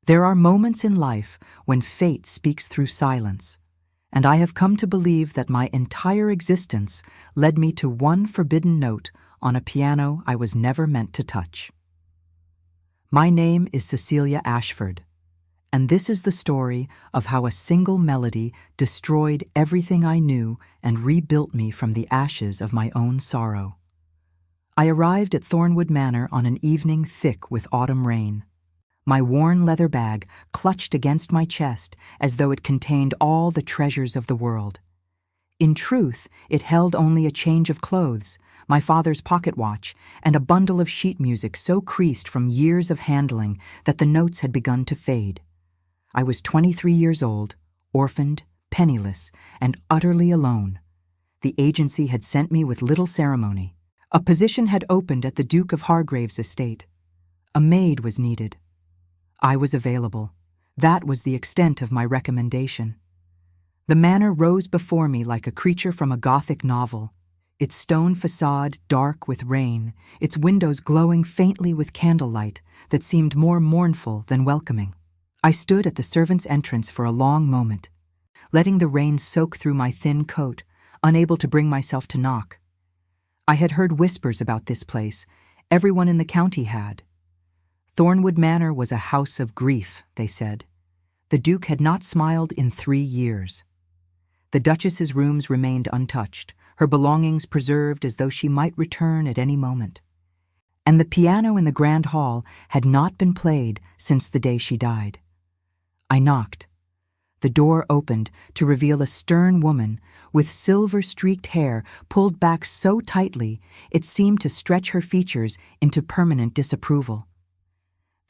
There are moments in life when fate speaks through silence, and I have come to believe that my entire existence led me to one forbidden note on a piano I was never meant to touch. My name is Cecilia Ashford, and this is the story of how a single melody destroyed everything I knew and rebuilt me from the ashes of my own sorrow. I arrived at Thornwood Manor on an evening thick with autumn rain. My worn leather bag clutched against my chest as though it contained all the treasures of the world. In truth, it held only a change of clothes, my father's pocket watch, and a bundle of sheet music so creased from years of handling that the notes had begun to fade. I was 23 years old, orphaned, penniless, and utterly alone. The agency had sent me with little ceremony. A position had opened at the Duke of Hargrave's estate. A maid was needed. I was available. That was the extent of my recommendation. The manor rose before me like a creature from a Gothic novel, its stone facade dark with rain, its windows glowing faintly with candlelight that seemed more mournful than welcoming. I stood at the servants' entrance for a long moment, letting the rain soak through my thin coat, unable to bring myself to knock. I had heard whispers about this place. Everyone in the county had. Thornwood Manor was a house of grief, they said. The Duke had not smiled in 3 years. The Duchess's rooms remained untouched, her belongings preserved as though she might return at any moment. And the piano in the grand hall had not been played since the day she died. I knocked. The door opened to reveal a stern woman with silver-streaked hair pulled back so tightly it seemed to stretch her features into permanent disapproval.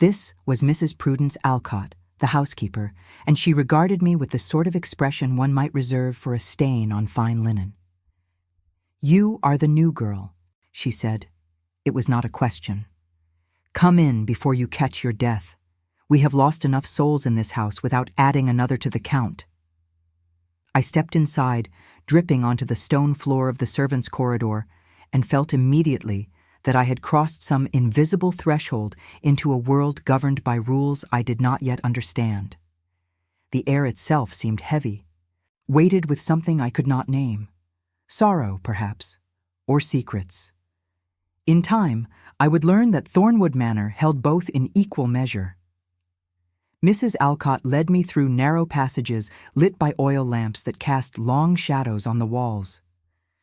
This was Mrs. Prudence Alcott, the housekeeper, and she regarded me with the sort of expression one might reserve for a stain on fine linen. "You are the new girl," she said. It was not a question. "Come in before you catch your death. We have lost enough souls in this house without adding another to the count." I stepped inside, dripping onto the stone floor of the servants' corridor, and felt immediately that I had crossed some invisible threshold into a world governed by rules I did not yet understand. The air itself seemed heavy, weighted with something I could not name. Sorrow, perhaps, or secrets. In time, I would learn that Thornwood Manor held both in equal measure. Mrs. Alcott led me through narrow passages lit by oil lamps that cast long shadows on the walls.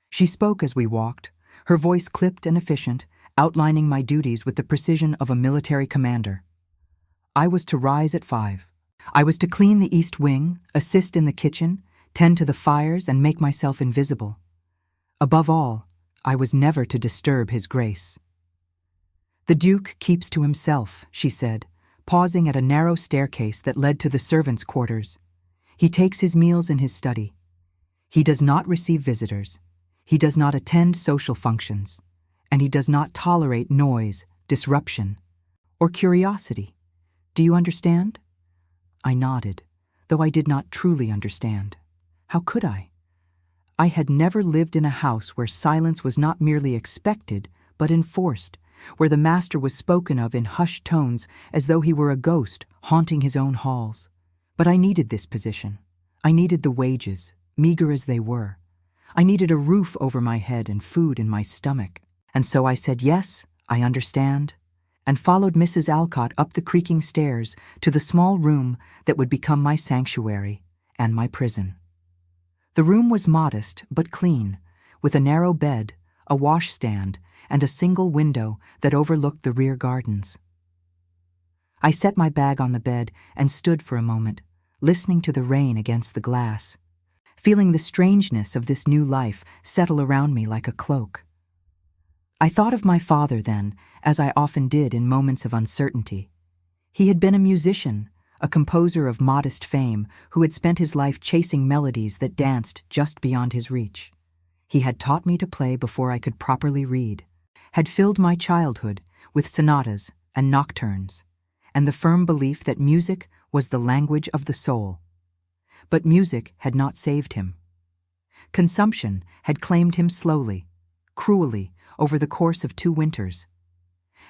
She spoke as we walked, her voice clipped and efficient, outlining my duties with the precision of a military commander. I was to rise at 5. I was to clean the east wing, assist in the kitchen, tend to the fires, and make myself invisible. Above all, I was never to disturb his grace. "The Duke keeps to himself," she said, pausing at a narrow staircase that led to the servants' quarters. "He takes his meals in his study. He does not receive visitors. He does not attend social functions. And he does not tolerate noise, disruption, or curiosity. Do you understand?" I nodded, though I did not truly understand. How could I? I had never lived in a house where silence was not merely expected, but enforced, where the master was spoken of in hushed tones as though he were a ghost haunting his own halls. But I needed this position. I needed the wages, meager as they were. I needed a roof over my head and food in my stomach. And so I said, "Yes, I understand," and followed Mrs. Alcott up the creaking stairs to the small room that would become my sanctuary and my prison. The room was modest but clean, with a narrow bed, a washstand, and a single window that overlooked the rear gardens. I set my bag on the bed and stood for a moment, listening to the rain against the glass, feeling the strangeness of this new life settle around me like a cloak. I thought of my father then, as I often did in moments of uncertainty. He had been a musician, a composer of modest fame, who had spent his life chasing melodies that danced just beyond his reach. He had taught me to play before I could properly read, had filled my childhood with sonatas and nocturnes, and the firm belief that music was the language of the soul. But music had not saved him. Consumption had claimed him slowly, cruelly, over the course of 2 winters,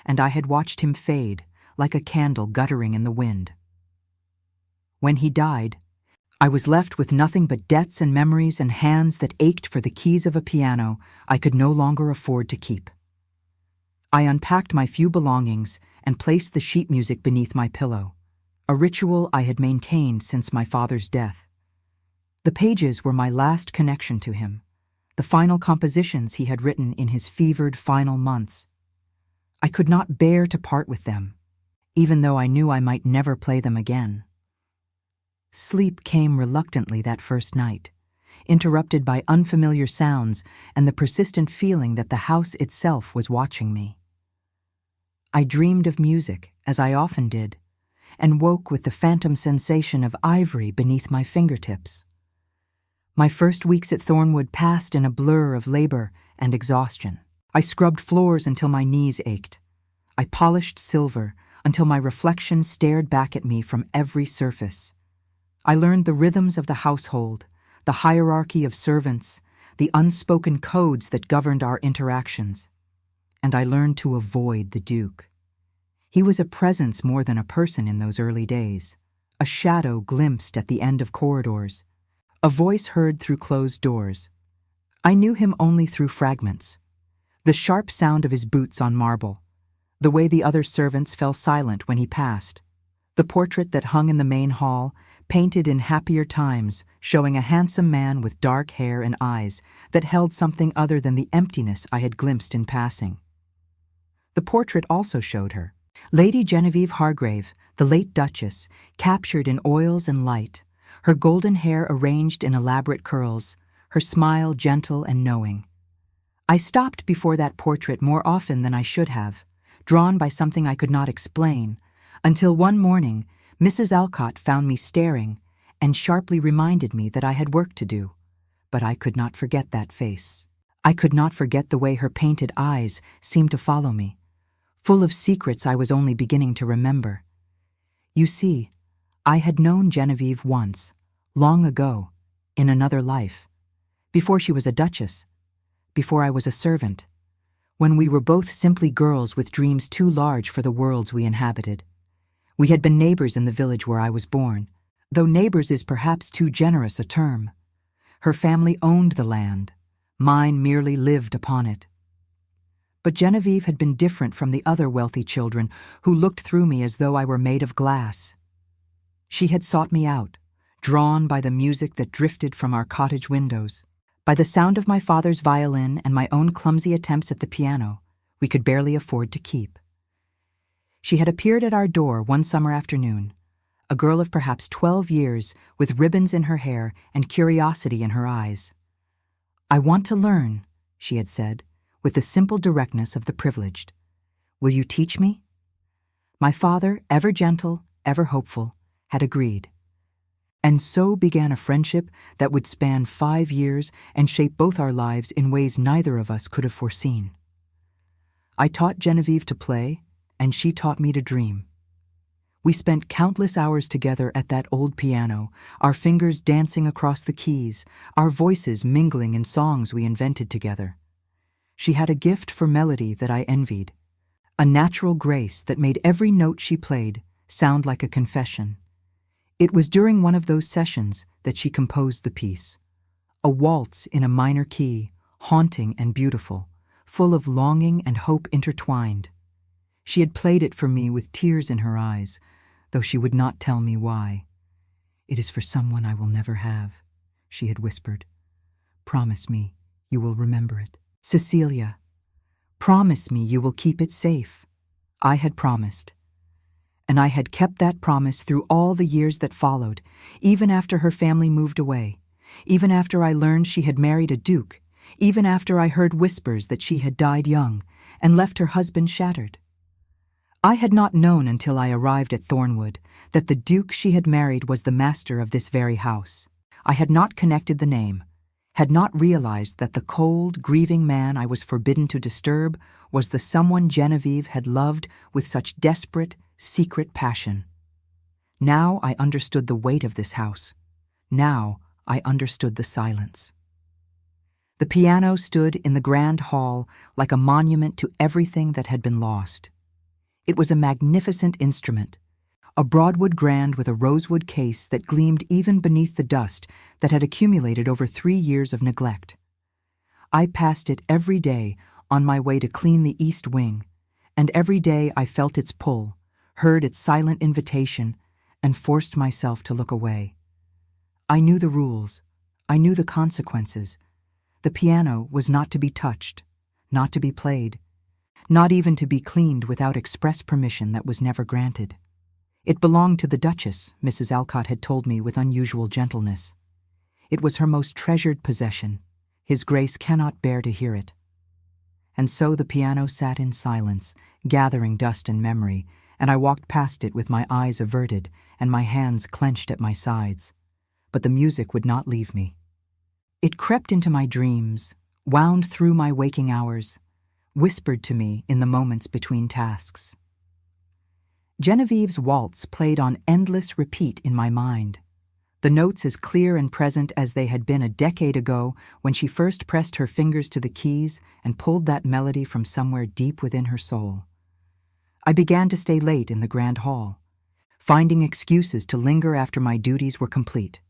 and I had watched him fade like a candle guttering in the wind. When he died, I was left with nothing but debts and memories and hands that ached for the keys of a piano I could no longer afford to keep. I unpacked my few belongings and placed the sheet music beneath my pillow, a ritual I had maintained since my father's death. The pages were my last connection to him, the final compositions he had written in his fevered final months. I could not bear to part with them, even though I knew I might never play them again. Sleep came reluctantly that first night, interrupted by unfamiliar sounds and the persistent feeling that the house itself was watching me. I dreamed of music, as I often did, and woke with the phantom sensation of ivory beneath my fingertips. My first weeks at Thornwood passed in a blur of labor and exhaustion. I scrubbed floors until my knees ached. I polished silver until my reflection stared back at me from every surface. I learned the rhythms of the household, the hierarchy of servants, the unspoken codes that governed our interactions. And I learned to avoid the Duke. He was a presence more than a person in those early days, a shadow glimpsed at the end of corridors, a voice heard through closed doors. I knew him only through fragments. The sharp sound of his boots on marble, the way the other servants fell silent when he passed, the portrait that hung in the main hall, painted in happier times, showing a handsome man with dark hair and eyes that held something other than the emptiness I had glimpsed in passing. The portrait also showed her, Lady Genevieve Hargrave, the late Duchess, captured in oils and light, her golden hair arranged in elaborate curls, her smile gentle and knowing. I stopped before that portrait more often than I should have, drawn by something I could not explain, until one morning Mrs. Alcott found me staring and sharply reminded me that I had work to do. But I could not forget that face. I could not forget the way her painted eyes seemed to follow me, full of secrets I was only beginning to remember. You see, I had known Genevieve once, long ago, in another life, before she was a duchess, before I was a servant, when we were both simply girls with dreams too large for the worlds we inhabited. We had been neighbors in the village where I was born, though neighbors is perhaps too generous a term. Her family owned the land, mine merely lived upon it. But Genevieve had been different from the other wealthy children who looked through me as though I were made of glass. She had sought me out, drawn by the music that drifted from our cottage windows, by the sound of my father's violin and my own clumsy attempts at the piano we could barely afford to keep. She had appeared at our door one summer afternoon, a girl of perhaps 12 years with ribbons in her hair and curiosity in her eyes. "I want to learn," she had said, with the simple directness of the privileged. "Will you teach me?" My father, ever gentle, ever hopeful, had agreed. And so began a friendship that would span 5 years and shape both our lives in ways neither of us could have foreseen. I taught Genevieve to play, and she taught me to dream. We spent countless hours together at that old piano, our fingers dancing across the keys, our voices mingling in songs we invented together. She had a gift for melody that I envied, a natural grace that made every note she played sound like a confession. It was during one of those sessions that she composed the piece, a waltz in a minor key, haunting and beautiful, full of longing and hope intertwined. She had played it for me with tears in her eyes, though she would not tell me why. "It is for someone I will never have," she had whispered. "Promise me you will remember it. Cecilia, promise me you will keep it safe." I had promised. And I had kept that promise through all the years that followed, even after her family moved away, even after I learned she had married a duke, even after I heard whispers that she had died young and left her husband shattered. I had not known until I arrived at Thornwood that the duke she had married was the master of this very house. I had not connected the name, had not realized that the cold, grieving man I was forbidden to disturb was the someone Genevieve had loved with such desperate, secret passion. Now I understood the weight of this house. Now I understood the silence. The piano stood in the grand hall like a monument to everything that had been lost. It was a magnificent instrument, a broadwood grand with a rosewood case that gleamed even beneath the dust that had accumulated over 3 years of neglect. I passed it every day on my way to clean the east wing, and every day I felt its pull, heard its silent invitation, and forced myself to look away. I knew the rules. I knew the consequences. The piano was not to be touched, not to be played, not even to be cleaned without express permission that was never granted. It belonged to the Duchess, Mrs. Alcott had told me with unusual gentleness. It was her most treasured possession. His Grace cannot bear to hear it. And so the piano sat in silence, gathering dust and memory, and I walked past it with my eyes averted and my hands clenched at my sides. But the music would not leave me. It crept into my dreams, wound through my waking hours, whispered to me in the moments between tasks. Genevieve's waltz played on endless repeat in my mind, the notes as clear and present as they had been a decade ago when she first pressed her fingers to the keys and pulled that melody from somewhere deep within her soul. I began to stay late in the grand hall, finding excuses to linger after my duties were complete.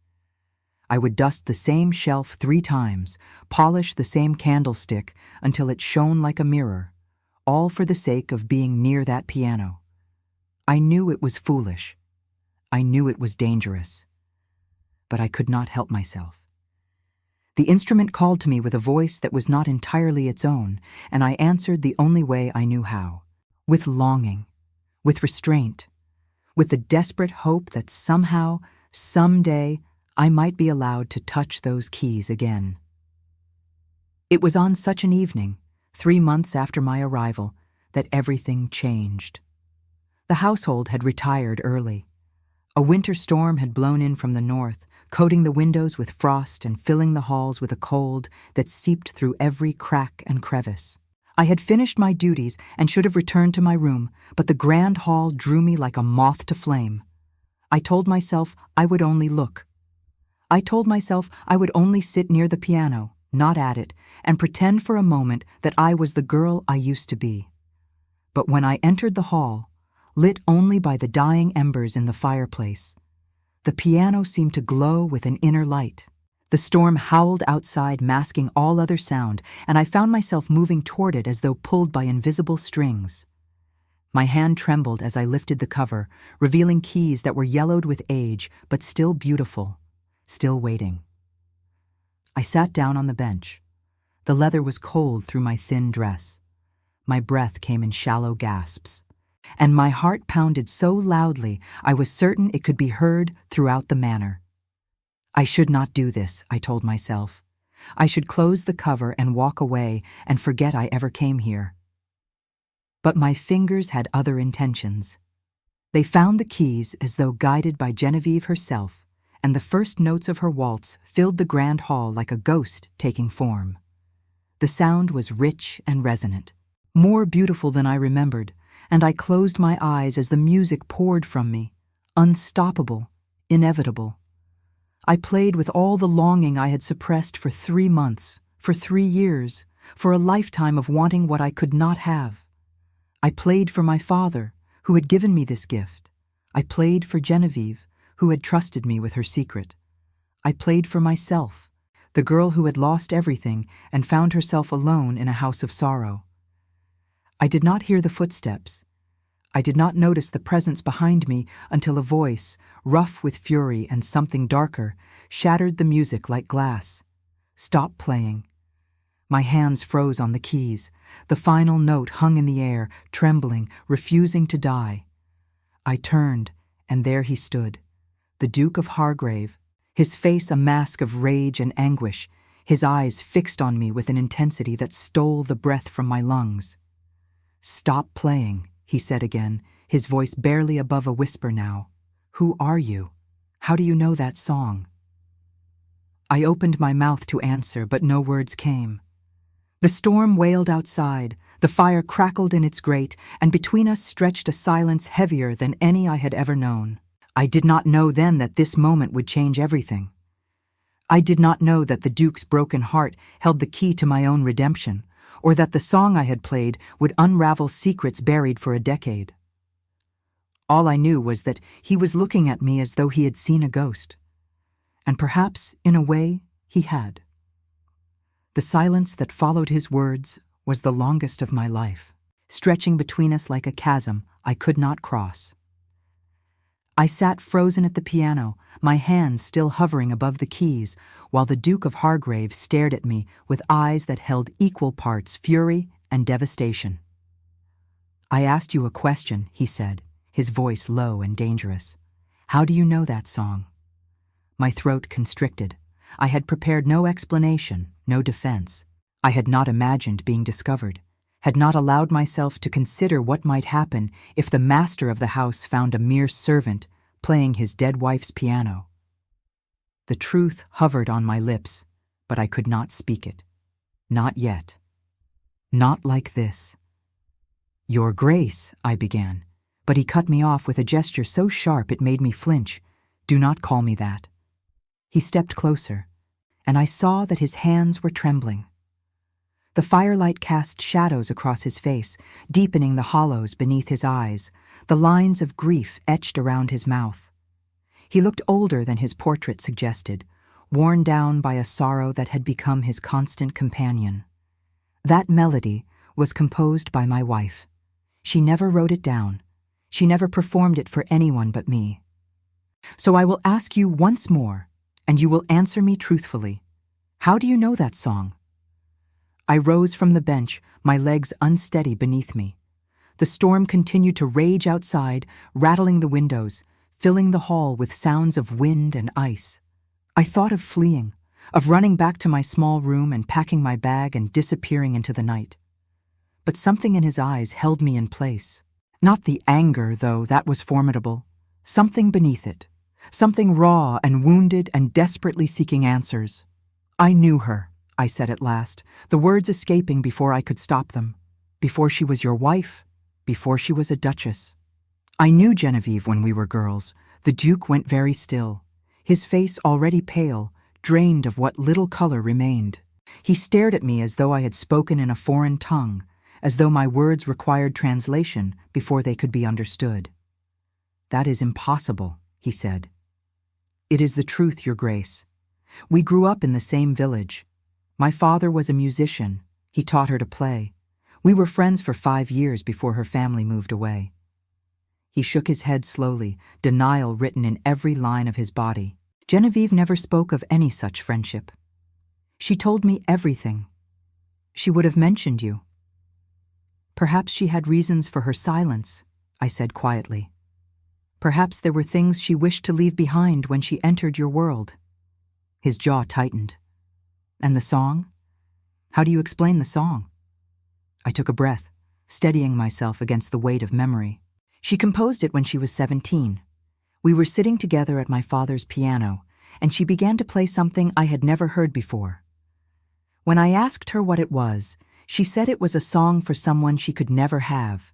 I would dust the same shelf 3 times, polish the same candlestick until it shone like a mirror, all for the sake of being near that piano. I knew it was foolish. I knew it was dangerous. But I could not help myself. The instrument called to me with a voice that was not entirely its own, and I answered the only way I knew how, with longing, with restraint, with the desperate hope that somehow, someday, I might be allowed to touch those keys again. It was on such an evening, 3 months after my arrival, that everything changed. The household had retired early. A winter storm had blown in from the north, coating the windows with frost and filling the halls with a cold that seeped through every crack and crevice. I had finished my duties and should have returned to my room, but the grand hall drew me like a moth to flame. I told myself I would only look. I told myself I would only sit near the piano, not at it, and pretend for a moment that I was the girl I used to be. But when I entered the hall, lit only by the dying embers in the fireplace, the piano seemed to glow with an inner light. The storm howled outside, masking all other sound, and I found myself moving toward it as though pulled by invisible strings. My hand trembled as I lifted the cover, revealing keys that were yellowed with age, but still beautiful, still waiting. I sat down on the bench. The leather was cold through my thin dress. My breath came in shallow gasps, and my heart pounded so loudly I was certain it could be heard throughout the manor. I should not do this, I told myself. I should close the cover and walk away and forget I ever came here. But my fingers had other intentions. They found the keys as though guided by Genevieve herself, and the first notes of her waltz filled the grand hall like a ghost taking form. The sound was rich and resonant, more beautiful than I remembered, and I closed my eyes as the music poured from me, unstoppable, inevitable. I played with all the longing I had suppressed for 3 months, for 3 years, for a lifetime of wanting what I could not have. I played for my father, who had given me this gift. I played for Genevieve, who had trusted me with her secret. I played for myself, the girl who had lost everything and found herself alone in a house of sorrow. I did not hear the footsteps. I did not notice the presence behind me until a voice, rough with fury and something darker, shattered the music like glass. Stop playing. My hands froze on the keys. The final note hung in the air, trembling, refusing to die. I turned, and there he stood, the Duke of Hargrave, his face a mask of rage and anguish, his eyes fixed on me with an intensity that stole the breath from my lungs. "Stop playing," he said again, his voice barely above a whisper now. "Who are you? How do you know that song?" I opened my mouth to answer, but no words came. The storm wailed outside, the fire crackled in its grate, and between us stretched a silence heavier than any I had ever known. I did not know then that this moment would change everything. I did not know that the Duke's broken heart held the key to my own redemption, or that the song I had played would unravel secrets buried for a decade. All I knew was that he was looking at me as though he had seen a ghost. And perhaps, in a way, he had. The silence that followed his words was the longest of my life, stretching between us like a chasm I could not cross. I sat frozen at the piano, my hands still hovering above the keys, while the Duke of Hargrave stared at me with eyes that held equal parts fury and devastation. "I asked you a question," he said, his voice low and dangerous. "How do you know that song?" My throat constricted. I had prepared no explanation, no defense. I had not imagined being discovered, had not allowed myself to consider what might happen if the master of the house found a mere servant playing his dead wife's piano. The truth hovered on my lips, but I could not speak it. Not yet. Not like this. "Your Grace," I began, but he cut me off with a gesture so sharp it made me flinch. "Do not call me that." He stepped closer, and I saw that his hands were trembling. The firelight cast shadows across his face, deepening the hollows beneath his eyes, the lines of grief etched around his mouth. He looked older than his portrait suggested, worn down by a sorrow that had become his constant companion. That melody was composed by my wife. She never wrote it down. She never performed it for anyone but me. "So I will ask you once more, and you will answer me truthfully. How do you know that song?" I rose from the bench, my legs unsteady beneath me. The storm continued to rage outside, rattling the windows, filling the hall with sounds of wind and ice. I thought of fleeing, of running back to my small room and packing my bag and disappearing into the night. But something in his eyes held me in place. Not the anger, though, that was formidable. Something beneath it. Something raw and wounded and desperately seeking answers. "I knew her," I said at last, the words escaping before I could stop them. "Before she was your wife, before she was a duchess. I knew Genevieve when we were girls." The Duke went very still, his face already pale, drained of what little color remained. He stared at me as though I had spoken in a foreign tongue, as though my words required translation before they could be understood. "That is impossible," he said. "It is the truth, Your Grace. We grew up in the same village. My father was a musician. He taught her to play. We were friends for 5 years before her family moved away." He shook his head slowly, denial written in every line of his body. "Genevieve never spoke of any such friendship. She told me everything. She would have mentioned you." "Perhaps she had reasons for her silence," I said quietly. "Perhaps there were things she wished to leave behind when she entered your world." His jaw tightened. "And the song? How do you explain the song?" I took a breath, steadying myself against the weight of memory. "She composed it when she was 17. We were sitting together at my father's piano, and she began to play something I had never heard before. When I asked her what it was, she said it was a song for someone she could never have.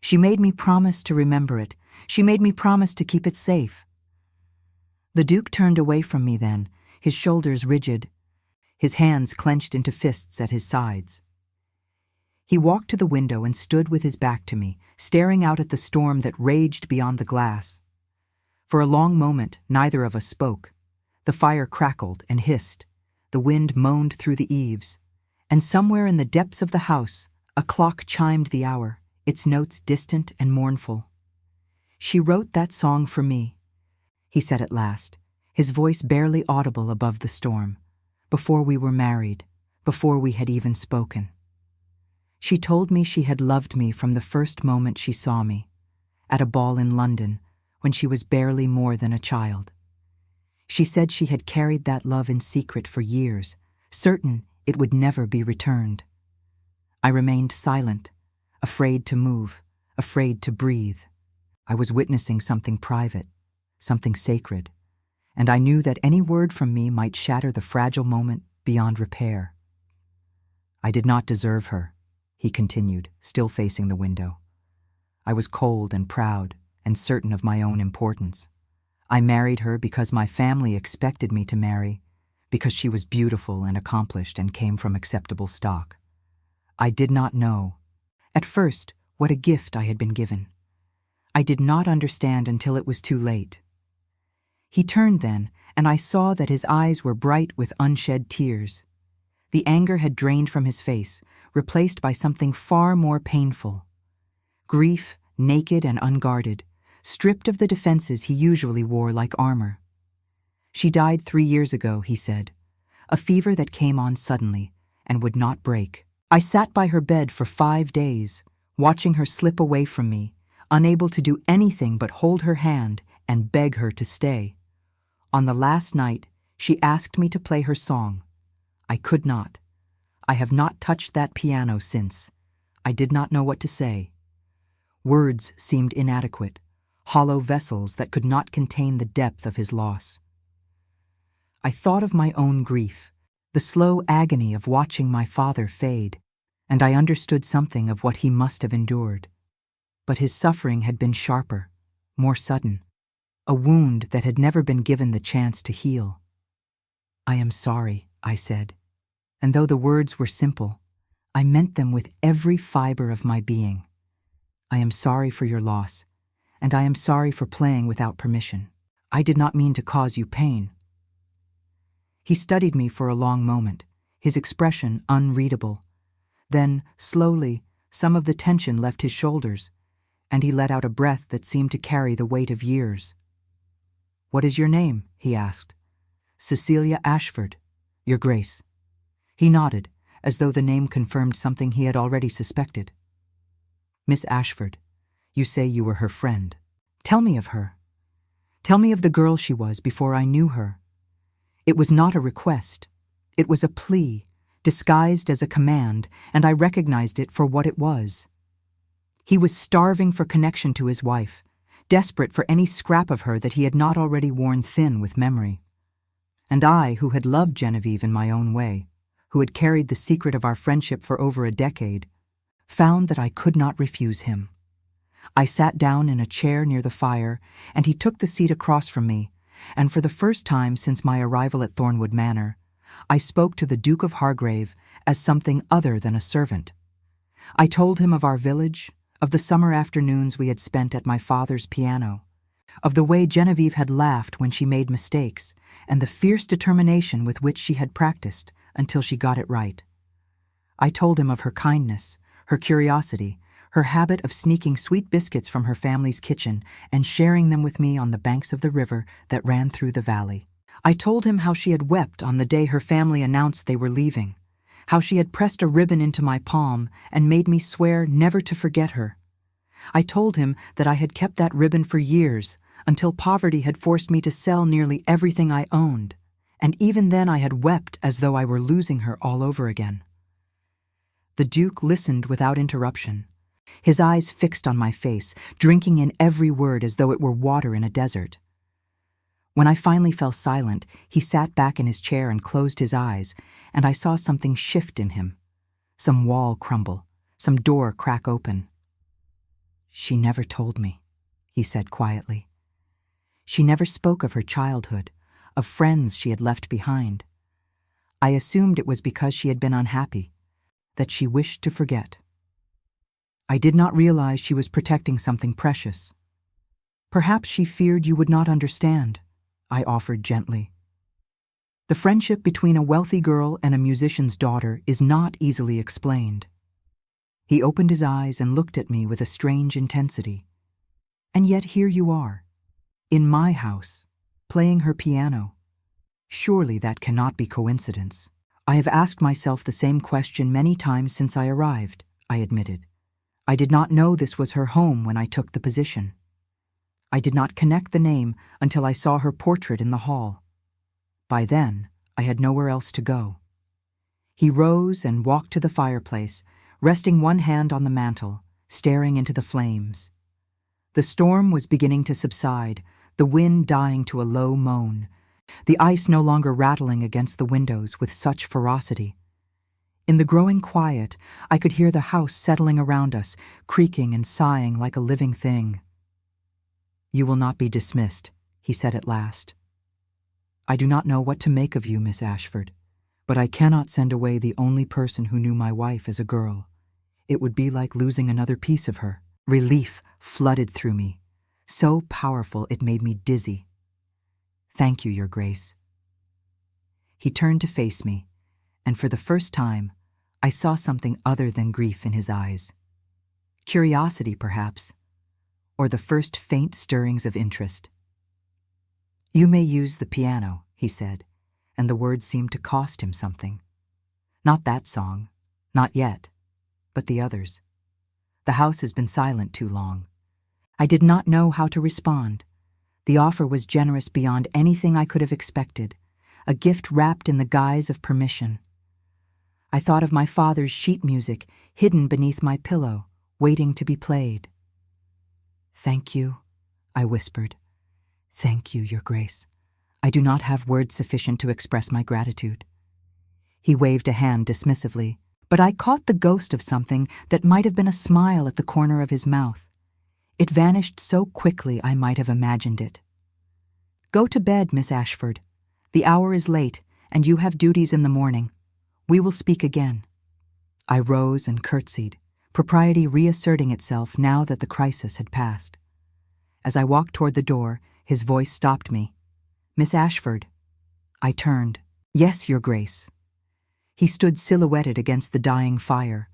She made me promise to remember it. She made me promise to keep it safe." The Duke turned away from me then, his shoulders rigid, his hands clenched into fists at his sides. He walked to the window and stood with his back to me, staring out at the storm that raged beyond the glass. For a long moment, neither of us spoke. The fire crackled and hissed. The wind moaned through the eaves. And somewhere in the depths of the house, a clock chimed the hour, its notes distant and mournful. "She wrote that song for me," he said at last, his voice barely audible above the storm, "before we were married, before we had even spoken. She told me she had loved me from the first moment she saw me, at a ball in London, when she was barely more than a child. She said she had carried that love in secret for years, certain it would never be returned. I remained silent, afraid to move, afraid to breathe. I was witnessing something private, something sacred, and I knew that any word from me might shatter the fragile moment beyond repair. I did not deserve her," he continued, still facing the window. "I was cold and proud and certain of my own importance. I married her because my family expected me to marry, because she was beautiful and accomplished and came from acceptable stock. I did not know, at first, what a gift I had been given. I did not understand until it was too late. He turned then, and I saw that his eyes were bright with unshed tears. The anger had drained from his face, replaced by something far more painful. Grief, naked and unguarded, stripped of the defenses he usually wore like armor. She died 3 years ago, he said, a fever that came on suddenly and would not break. I sat by her bed for 5 days, watching her slip away from me, unable to do anything but hold her hand and beg her to stay. On the last night, she asked me to play her song. I could not. I have not touched that piano since. I did not know what to say. Words seemed inadequate, hollow vessels that could not contain the depth of his loss. I thought of my own grief, the slow agony of watching my father fade, and I understood something of what he must have endured. But his suffering had been sharper, more sudden, a wound that had never been given the chance to heal. I am sorry, I said, and though the words were simple, I meant them with every fiber of my being. I am sorry for your loss, and I am sorry for playing without permission. I did not mean to cause you pain. He studied me for a long moment, his expression unreadable. Then, slowly, some of the tension left his shoulders, and he let out a breath that seemed to carry the weight of years. "What is your name?" he asked. "Cecilia Ashford, Your Grace." He nodded, as though the name confirmed something he had already suspected. "Miss Ashford, you say you were her friend. Tell me of her. Tell me of the girl she was before I knew her." It was not a request. It was a plea, disguised as a command, and I recognized it for what it was. He was starving for connection to his wife, desperate for any scrap of her that he had not already worn thin with memory. And I, who had loved Genevieve in my own way, who had carried the secret of our friendship for over a decade, found that I could not refuse him. I sat down in a chair near the fire, and he took the seat across from me, and for the first time since my arrival at Thornwood Manor, I spoke to the Duke of Hargrave as something other than a servant. I told him of our village, of the summer afternoons we had spent at my father's piano, of the way Genevieve had laughed when she made mistakes, and the fierce determination with which she had practiced until she got it right. I told him of her kindness, her curiosity, her habit of sneaking sweet biscuits from her family's kitchen and sharing them with me on the banks of the river that ran through the valley. I told him how she had wept on the day her family announced they were leaving, how she had pressed a ribbon into my palm and made me swear never to forget her. I told him that I had kept that ribbon for years, until poverty had forced me to sell nearly everything I owned, and even then I had wept as though I were losing her all over again. The Duke listened without interruption, his eyes fixed on my face, drinking in every word as though it were water in a desert. When I finally fell silent, he sat back in his chair and closed his eyes, and I saw something shift in him, some wall crumble, some door crack open. "She never told me," he said quietly. "She never spoke of her childhood, of friends she had left behind. I assumed it was because she had been unhappy, that she wished to forget. I did not realize she was protecting something precious. Perhaps she feared you would not understand," I offered gently. "The friendship between a wealthy girl and a musician's daughter is not easily explained." He opened his eyes and looked at me with a strange intensity. "And yet here you are, in my house, playing her piano. Surely that cannot be coincidence." "I have asked myself the same question many times since I arrived," I admitted. "I did not know this was her home when I took the position. I did not connect the name until I saw her portrait in the hall. By then, I had nowhere else to go." He rose and walked to the fireplace, resting one hand on the mantel, staring into the flames. The storm was beginning to subside, the wind dying to a low moan, the ice no longer rattling against the windows with such ferocity. In the growing quiet, I could hear the house settling around us, creaking and sighing like a living thing. "You will not be dismissed," he said at last. "I do not know what to make of you, Miss Ashford, but I cannot send away the only person who knew my wife as a girl. It would be like losing another piece of her." Relief flooded through me, so powerful it made me dizzy. "Thank you, Your Grace." He turned to face me, and for the first time, I saw something other than grief in his eyes. Curiosity, perhaps, or the first faint stirrings of interest. "You may use the piano," he said, and the words seemed to cost him something. "Not that song, not yet, but the others. The house has been silent too long." I did not know how to respond. The offer was generous beyond anything I could have expected, a gift wrapped in the guise of permission. I thought of my father's sheet music hidden beneath my pillow, waiting to be played. "Thank you," I whispered. "Thank you, Your Grace. I do not have words sufficient to express my gratitude." He waved a hand dismissively, but I caught the ghost of something that might have been a smile at the corner of his mouth. It vanished so quickly I might have imagined it. "Go to bed, Miss Ashford. The hour is late, and you have duties in the morning. We will speak again." I rose and curtsied, propriety reasserting itself now that the crisis had passed. As I walked toward the door, his voice stopped me. "Miss Ashford." I turned. "Yes, Your Grace." He stood silhouetted against the dying fire,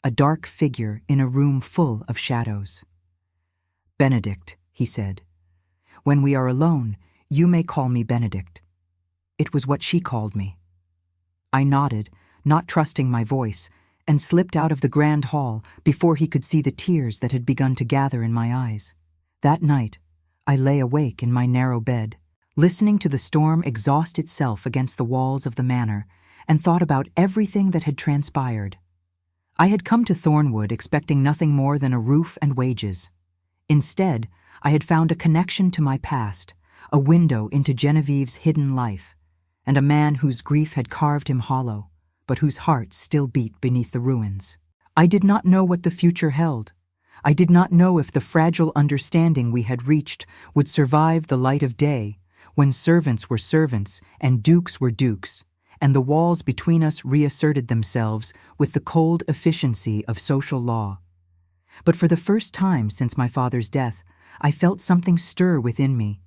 a dark figure in a room full of shadows. "Benedict," he said. "When we are alone, you may call me Benedict." It was what she called me. I nodded, not trusting my voice, and slipped out of the grand hall before he could see the tears that had begun to gather in my eyes. That night, I lay awake in my narrow bed, listening to the storm exhaust itself against the walls of the manor, and thought about everything that had transpired. I had come to Thornwood expecting nothing more than a roof and wages. Instead, I had found a connection to my past, a window into Genevieve's hidden life, and a man whose grief had carved him hollow, but whose heart still beat beneath the ruins. I did not know what the future held. I did not know if the fragile understanding we had reached would survive the light of day, when servants were servants and dukes were dukes, and the walls between us reasserted themselves with the cold efficiency of social law. But for the first time since my father's death, I felt something stir within me,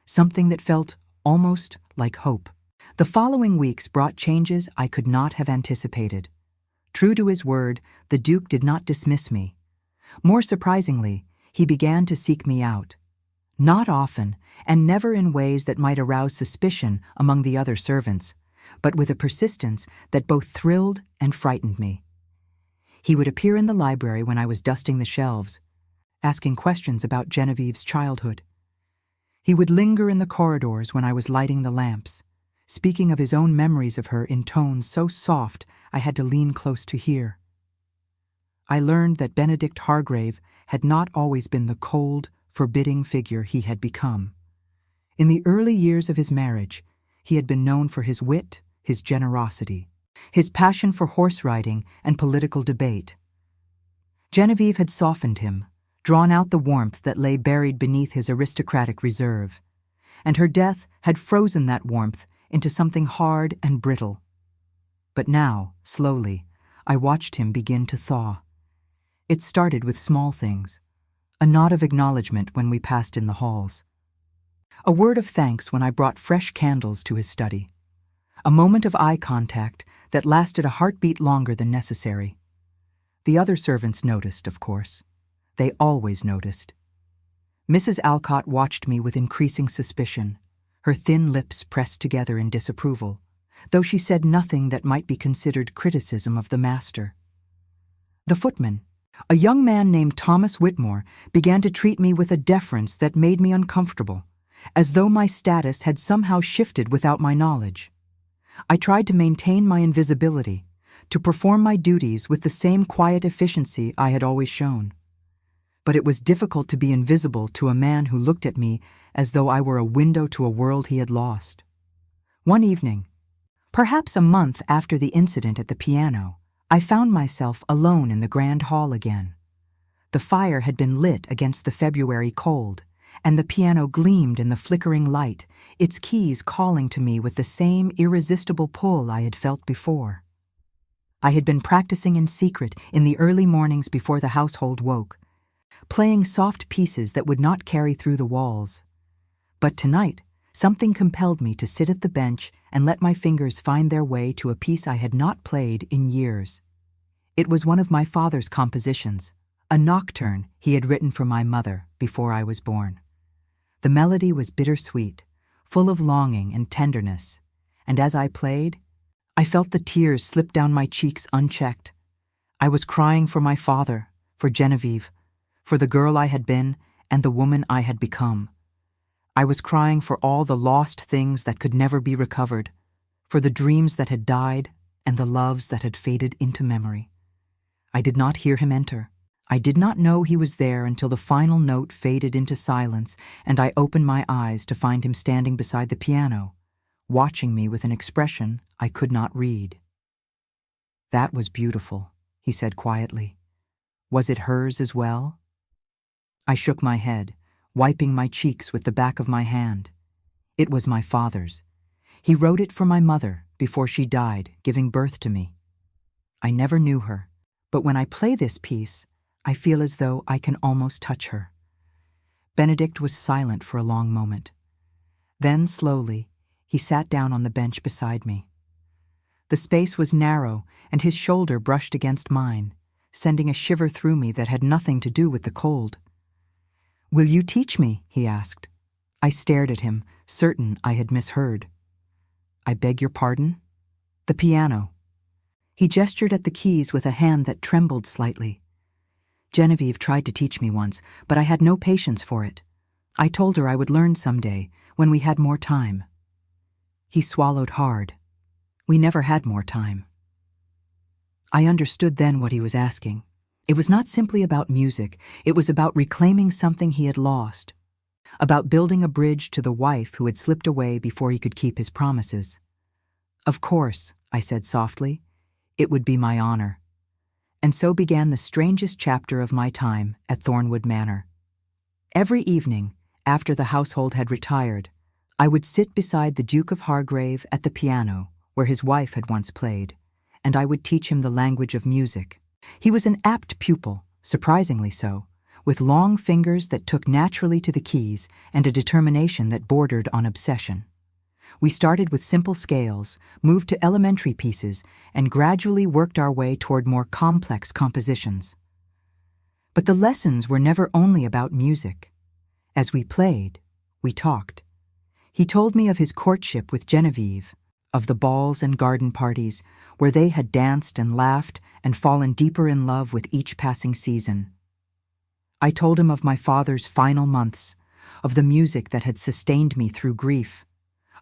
something that felt almost like hope. The following weeks brought changes I could not have anticipated. True to his word, the Duke did not dismiss me. More surprisingly, he began to seek me out. Not often, and never in ways that might arouse suspicion among the other servants, but with a persistence that both thrilled and frightened me. He would appear in the library when I was dusting the shelves, asking questions about Genevieve's childhood. He would linger in the corridors when I was lighting the lamps, speaking of his own memories of her in tones so soft I had to lean close to hear. I learned that Benedict Hargrave had not always been the cold, forbidding figure he had become. In the early years of his marriage, he had been known for his wit, his generosity, his passion for horse riding and political debate. Genevieve had softened him, drawn out the warmth that lay buried beneath his aristocratic reserve, and her death had frozen that warmth into something hard and brittle. But now, slowly, I watched him begin to thaw. It started with small things, a nod of acknowledgement when we passed in the halls, a word of thanks when I brought fresh candles to his study, a moment of eye contact that lasted a heartbeat longer than necessary. The other servants noticed, of course. They always noticed. Mrs. Alcott watched me with increasing suspicion, her thin lips pressed together in disapproval, though she said nothing that might be considered criticism of the master. The footman, a young man named Thomas Whitmore, began to treat me with a deference that made me uncomfortable, as though my status had somehow shifted without my knowledge. I tried to maintain my invisibility, to perform my duties with the same quiet efficiency I had always shown. But it was difficult to be invisible to a man who looked at me as though I were a window to a world he had lost. One evening, perhaps a month after the incident at the piano, I found myself alone in the grand hall again. The fire had been lit against the February cold, and the piano gleamed in the flickering light, its keys calling to me with the same irresistible pull I had felt before. I had been practicing in secret in the early mornings before the household woke, playing soft pieces that would not carry through the walls. But tonight, something compelled me to sit at the bench and let my fingers find their way to a piece I had not played in years. It was one of my father's compositions, a nocturne he had written for my mother before I was born. The melody was bittersweet, full of longing and tenderness, and as I played, I felt the tears slip down my cheeks unchecked. I was crying for my father, for Genevieve, for the girl I had been and the woman I had become. I was crying for all the lost things that could never be recovered, for the dreams that had died and the loves that had faded into memory. I did not hear him enter. I did not know he was there until the final note faded into silence and I opened my eyes to find him standing beside the piano, watching me with an expression I could not read. "That was beautiful," he said quietly. "Was it hers as well?" I shook my head, wiping my cheeks with the back of my hand. It was my father's. He wrote it for my mother before she died, giving birth to me. I never knew her, but when I play this piece, I feel as though I can almost touch her. Benedict was silent for a long moment. Then, slowly, he sat down on the bench beside me. The space was narrow, and his shoulder brushed against mine, sending a shiver through me that had nothing to do with the cold. "Will you teach me?" he asked. I stared at him, certain I had misheard. "I beg your pardon?" "The piano." He gestured at the keys with a hand that trembled slightly. "Genevieve tried to teach me once, but I had no patience for it. I told her I would learn someday, when we had more time." He swallowed hard. We never had more time. I understood then what he was asking. It was not simply about music, it was about reclaiming something he had lost, about building a bridge to the wife who had slipped away before he could keep his promises. "Of course," I said softly, "it would be my honor." And so began the strangest chapter of my time at Thornwood Manor. Every evening, after the household had retired, I would sit beside the Duke of Hargrave at the piano, where his wife had once played, and I would teach him the language of music. He was an apt pupil, surprisingly so, with long fingers that took naturally to the keys and a determination that bordered on obsession. We started with simple scales, moved to elementary pieces, and gradually worked our way toward more complex compositions. But the lessons were never only about music. As we played, we talked. He told me of his courtship with Genevieve, of the balls and garden parties where they had danced and laughed and fallen deeper in love with each passing season. I told him of my father's final months, of the music that had sustained me through grief,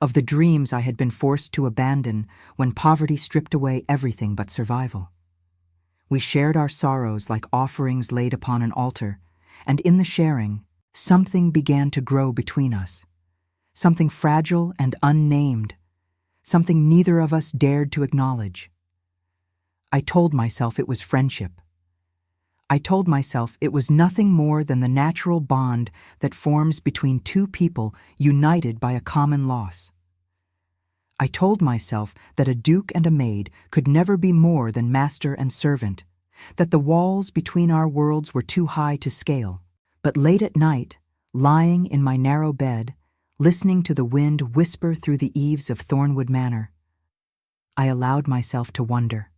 of the dreams I had been forced to abandon when poverty stripped away everything but survival. We shared our sorrows like offerings laid upon an altar, and in the sharing, something began to grow between us. Something fragile and unnamed, something neither of us dared to acknowledge. I told myself it was friendship. I told myself it was nothing more than the natural bond that forms between two people united by a common loss. I told myself that a duke and a maid could never be more than master and servant, that the walls between our worlds were too high to scale. But late at night, lying in my narrow bed, listening to the wind whisper through the eaves of Thornwood Manor, I allowed myself to wonder.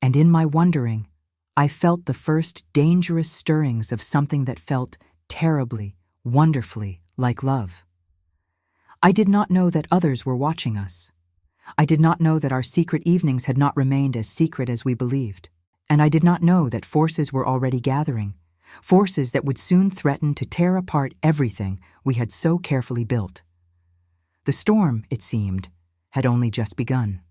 And in my wondering, I felt the first dangerous stirrings of something that felt terribly, wonderfully like love. I did not know that others were watching us. I did not know that our secret evenings had not remained as secret as we believed. And I did not know that forces were already gathering, forces that would soon threaten to tear apart everything we had so carefully built. The storm, it seemed, had only just begun.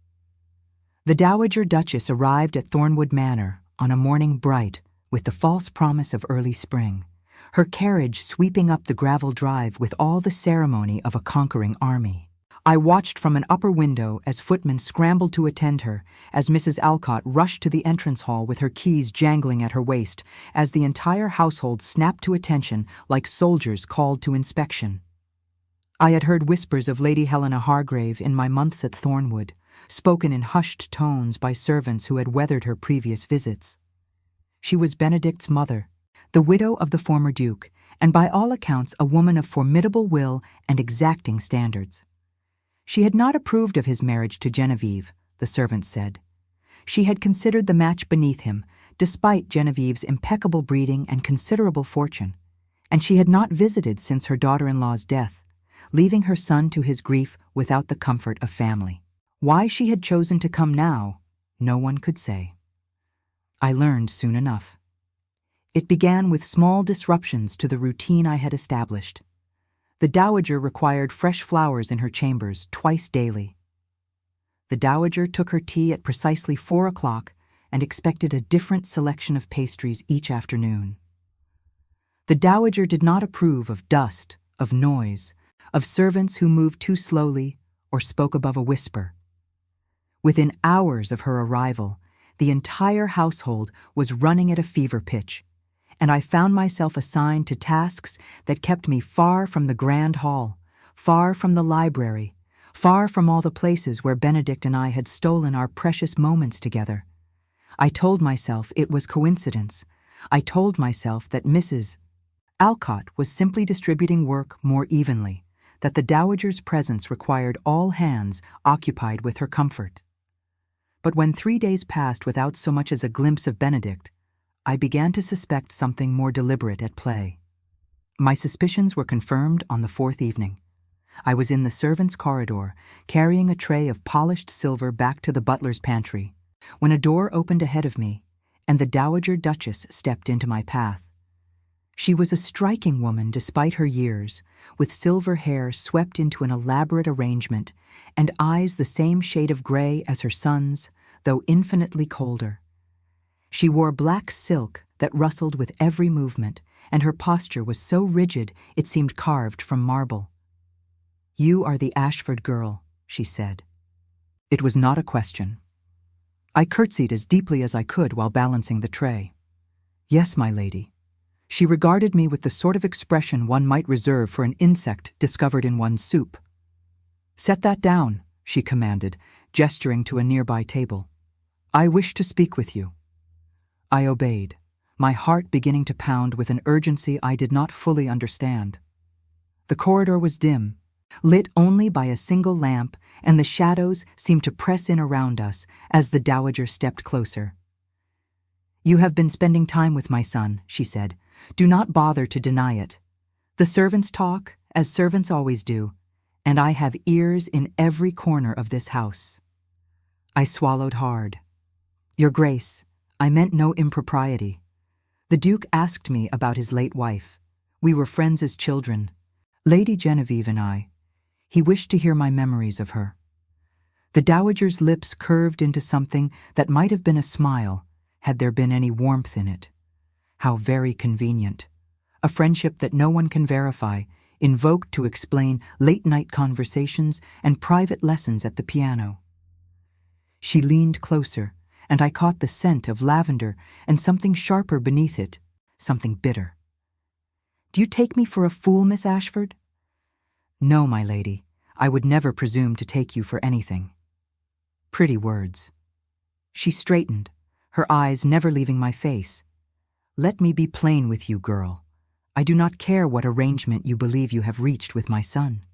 The Dowager Duchess arrived at Thornwood Manor on a morning bright with the false promise of early spring, her carriage sweeping up the gravel drive with all the ceremony of a conquering army. I watched from an upper window as footmen scrambled to attend her, as Mrs. Alcott rushed to the entrance hall with her keys jangling at her waist, as the entire household snapped to attention like soldiers called to inspection. I had heard whispers of Lady Helena Hargrave in my months at Thornwood, spoken in hushed tones by servants who had weathered her previous visits. She was Benedict's mother, the widow of the former duke, and by all accounts a woman of formidable will and exacting standards. She had not approved of his marriage to Genevieve, the servants said. She had considered the match beneath him, despite Genevieve's impeccable breeding and considerable fortune, and she had not visited since her daughter-in-law's death, leaving her son to his grief without the comfort of family. Why she had chosen to come now, no one could say. I learned soon enough. It began with small disruptions to the routine I had established. The dowager required fresh flowers in her chambers twice daily. The dowager took her tea at precisely 4 o'clock and expected a different selection of pastries each afternoon. The dowager did not approve of dust, of noise, of servants who moved too slowly or spoke above a whisper. Within hours of her arrival, the entire household was running at a fever pitch, and I found myself assigned to tasks that kept me far from the grand hall, far from the library, far from all the places where Benedict and I had stolen our precious moments together. I told myself it was coincidence. I told myself that Mrs. Alcott was simply distributing work more evenly, that the dowager's presence required all hands occupied with her comfort. But when 3 days passed without so much as a glimpse of Benedict, I began to suspect something more deliberate at play. My suspicions were confirmed on the 4th evening. I was in the servants' corridor, carrying a tray of polished silver back to the butler's pantry, when a door opened ahead of me, and the Dowager Duchess stepped into my path. She was a striking woman despite her years, with silver hair swept into an elaborate arrangement, and eyes the same shade of gray as her son's, though infinitely colder. She wore black silk that rustled with every movement, and her posture was so rigid it seemed carved from marble. "You are the Ashford girl," she said. It was not a question. I curtsied as deeply as I could while balancing the tray. "Yes, my lady." She regarded me with the sort of expression one might reserve for an insect discovered in one's soup. "Set that down," she commanded, gesturing to a nearby table. "I wish to speak with you." I obeyed, my heart beginning to pound with an urgency I did not fully understand. The corridor was dim, lit only by a single lamp, and the shadows seemed to press in around us as the dowager stepped closer. "You have been spending time with my son," she said. "Do not bother to deny it. The servants talk, as servants always do, and I have ears in every corner of this house." I swallowed hard. "Your Grace, I meant no impropriety. The Duke asked me about his late wife. We were friends as children, Lady Genevieve and I. He wished to hear my memories of her." The dowager's lips curved into something that might have been a smile, had there been any warmth in it. How very convenient. A friendship that no one can verify, invoked to explain late-night conversations and private lessons at the piano. She leaned closer, and I caught the scent of lavender and something sharper beneath it, something bitter. "Do you take me for a fool, Miss Ashford?" "No, my lady. I would never presume to take you for anything." Pretty words. She straightened, her eyes never leaving my face. "Let me be plain with you, girl. I do not care what arrangement you believe you have reached with my son.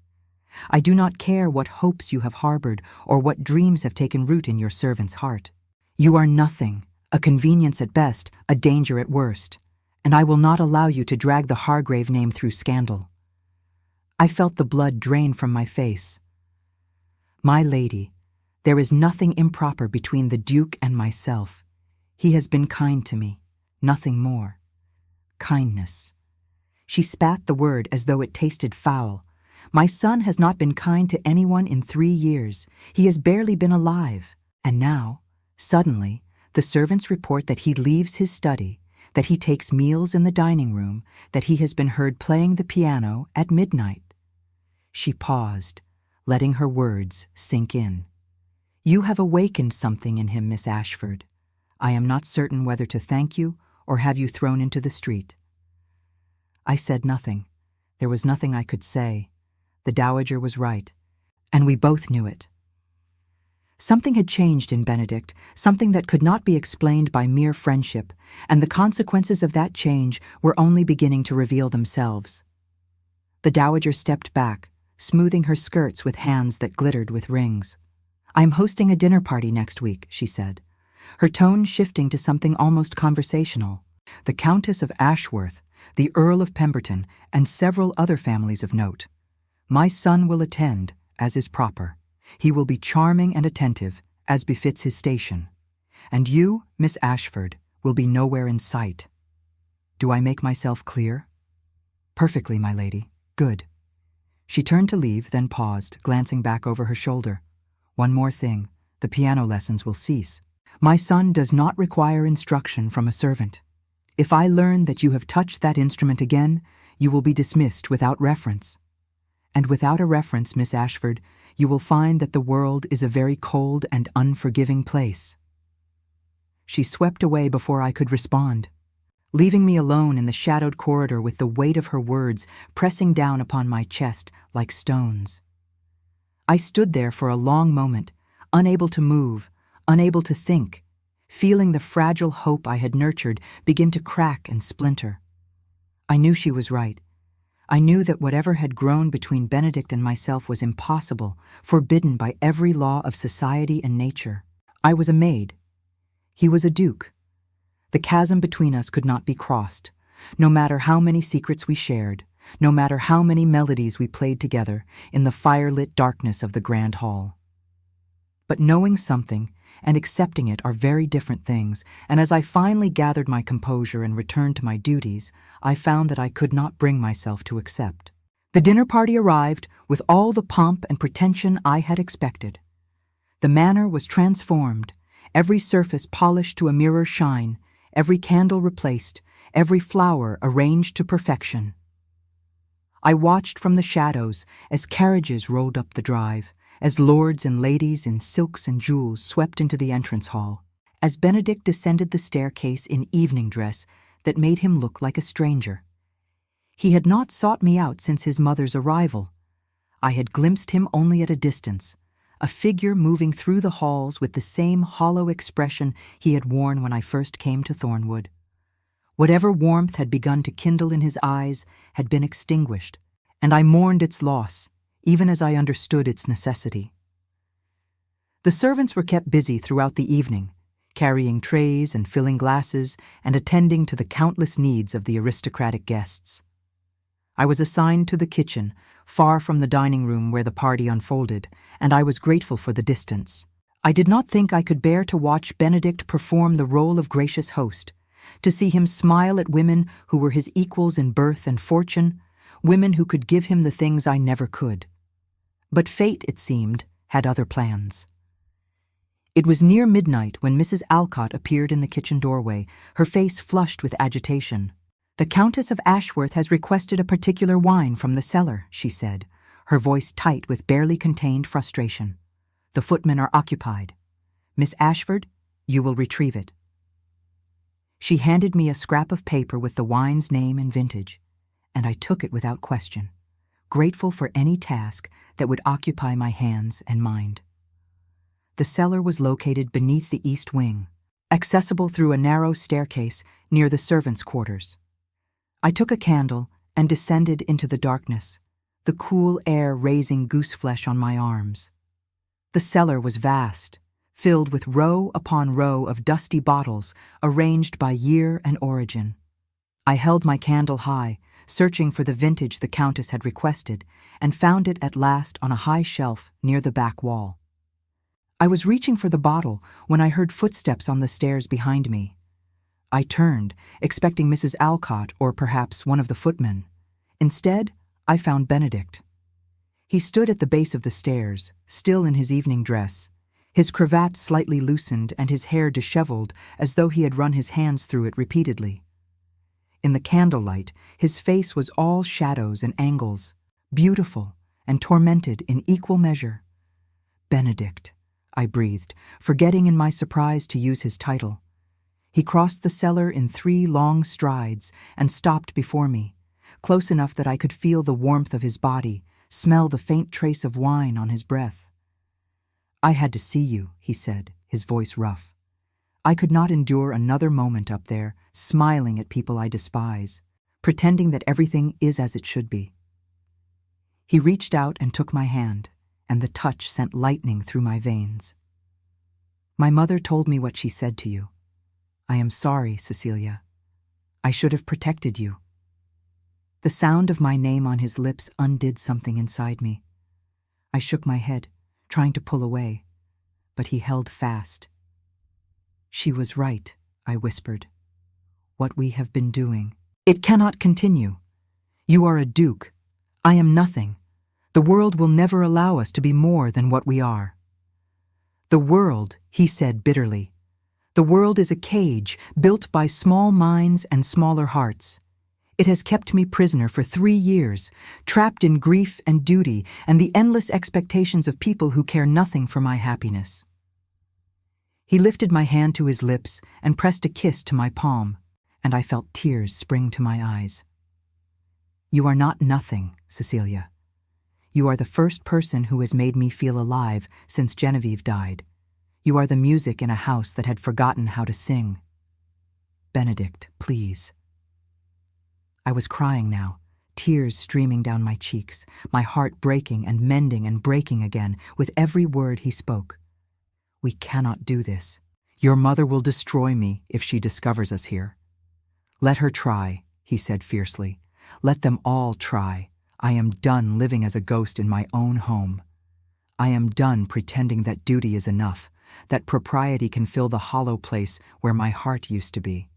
I do not care what hopes you have harbored or what dreams have taken root in your servant's heart. You are nothing, a convenience at best, a danger at worst, and I will not allow you to drag the Hargrave name through scandal." I felt the blood drain from my face. "My lady, there is nothing improper between the Duke and myself. He has been kind to me, nothing more. Kindness." She spat the word as though it tasted foul. "My son has not been kind to anyone in 3 years. He has barely been alive. And now, suddenly, the servants report that he leaves his study, that he takes meals in the dining room, that he has been heard playing the piano at midnight." She paused, letting her words sink in. "You have awakened something in him, Miss Ashford. I am not certain whether to thank you or have you thrown into the street." I said nothing. There was nothing I could say. The dowager was right, and we both knew it. Something had changed in Benedict, something that could not be explained by mere friendship, and the consequences of that change were only beginning to reveal themselves. The dowager stepped back, smoothing her skirts with hands that glittered with rings. "I am hosting a dinner party next week," she said, her tone shifting to something almost conversational. "The Countess of Ashworth, the Earl of Pemberton, and several other families of note. My son will attend, as is proper. He will be charming and attentive, as befits his station. And you, Miss Ashford, will be nowhere in sight. Do I make myself clear?" "Perfectly, my lady. Good." She turned to leave, then paused, glancing back over her shoulder. "One more thing. The piano lessons will cease. My son does not require instruction from a servant. If I learn that you have touched that instrument again, you will be dismissed without reference. And without a reference, Miss Ashford, you will find that the world is a very cold and unforgiving place." She swept away before I could respond, leaving me alone in the shadowed corridor with the weight of her words pressing down upon my chest like stones. I stood there for a long moment, unable to move, unable to think, feeling the fragile hope I had nurtured begin to crack and splinter. I knew she was right. I knew that whatever had grown between Benedict and myself was impossible, forbidden by every law of society and nature. I was a maid. He was a duke. The chasm between us could not be crossed, no matter how many secrets we shared, no matter how many melodies we played together in the firelit darkness of the grand hall. But knowing something and accepting it are very different things, and as I finally gathered my composure and returned to my duties, I found that I could not bring myself to accept. The dinner party arrived with all the pomp and pretension I had expected. The manor was transformed, every surface polished to a mirror shine, every candle replaced, every flower arranged to perfection. I watched from the shadows as carriages rolled up the drive, as lords and ladies in silks and jewels swept into the entrance hall, as Benedict descended the staircase in evening dress that made him look like a stranger. He had not sought me out since his mother's arrival. I had glimpsed him only at a distance, a figure moving through the halls with the same hollow expression he had worn when I first came to Thornwood. Whatever warmth had begun to kindle in his eyes had been extinguished, and I mourned its loss, even as I understood its necessity. The servants were kept busy throughout the evening, carrying trays and filling glasses and attending to the countless needs of the aristocratic guests. I was assigned to the kitchen, far from the dining room where the party unfolded, and I was grateful for the distance. I did not think I could bear to watch Benedict perform the role of gracious host, to see him smile at women who were his equals in birth and fortune, women who could give him the things I never could. But fate, it seemed, had other plans. It was near midnight when Mrs. Alcott appeared in the kitchen doorway, her face flushed with agitation. "The Countess of Ashworth has requested a particular wine from the cellar," she said, her voice tight with barely contained frustration. "The footmen are occupied. Miss Ashford, you will retrieve it." She handed me a scrap of paper with the wine's name and vintage, and I took it without question, grateful for any task that would occupy my hands and mind. The cellar was located beneath the east wing, accessible through a narrow staircase near the servants' quarters. I took a candle and descended into the darkness, the cool air raising gooseflesh on my arms. The cellar was vast, filled with row upon row of dusty bottles arranged by year and origin. I held my candle high, searching for the vintage the Countess had requested, and found it at last on a high shelf near the back wall. I was reaching for the bottle when I heard footsteps on the stairs behind me. I turned, expecting Mrs. Alcott or perhaps one of the footmen. Instead, I found Benedict. He stood at the base of the stairs, still in his evening dress, his cravat slightly loosened and his hair disheveled as though he had run his hands through it repeatedly. In the candlelight, his face was all shadows and angles, beautiful and tormented in equal measure. "Benedict," I breathed, forgetting in my surprise to use his title. He crossed the cellar in 3 long strides and stopped before me, close enough that I could feel the warmth of his body, smell the faint trace of wine on his breath. "I had to see you," he said, his voice rough. "I could not endure another moment up there, smiling at people I despise, pretending that everything is as it should be." He reached out and took my hand, and the touch sent lightning through my veins. "My mother told me what she said to you. I am sorry, Cecilia. I should have protected you." The sound of my name on his lips undid something inside me. I shook my head, trying to pull away, but he held fast. "She was right," I whispered. "What we have been doing, it cannot continue. You are a duke. I am nothing. The world will never allow us to be more than what we are." "The world," he said bitterly. "The world is a cage built by small minds and smaller hearts. It has kept me prisoner for 3 years, trapped in grief and duty and the endless expectations of people who care nothing for my happiness." He lifted my hand to his lips and pressed a kiss to my palm, and I felt tears spring to my eyes. "You are not nothing, Cecilia. You are the first person who has made me feel alive since Genevieve died. You are the music in a house that had forgotten how to sing. Benedict, please." I was crying now, tears streaming down my cheeks, my heart breaking and mending and breaking again with every word he spoke. "We cannot do this. Your mother will destroy me if she discovers us here." "Let her try," he said fiercely. "Let them all try. I am done living as a ghost in my own home. I am done pretending that duty is enough, that propriety can fill the hollow place where my heart used to be."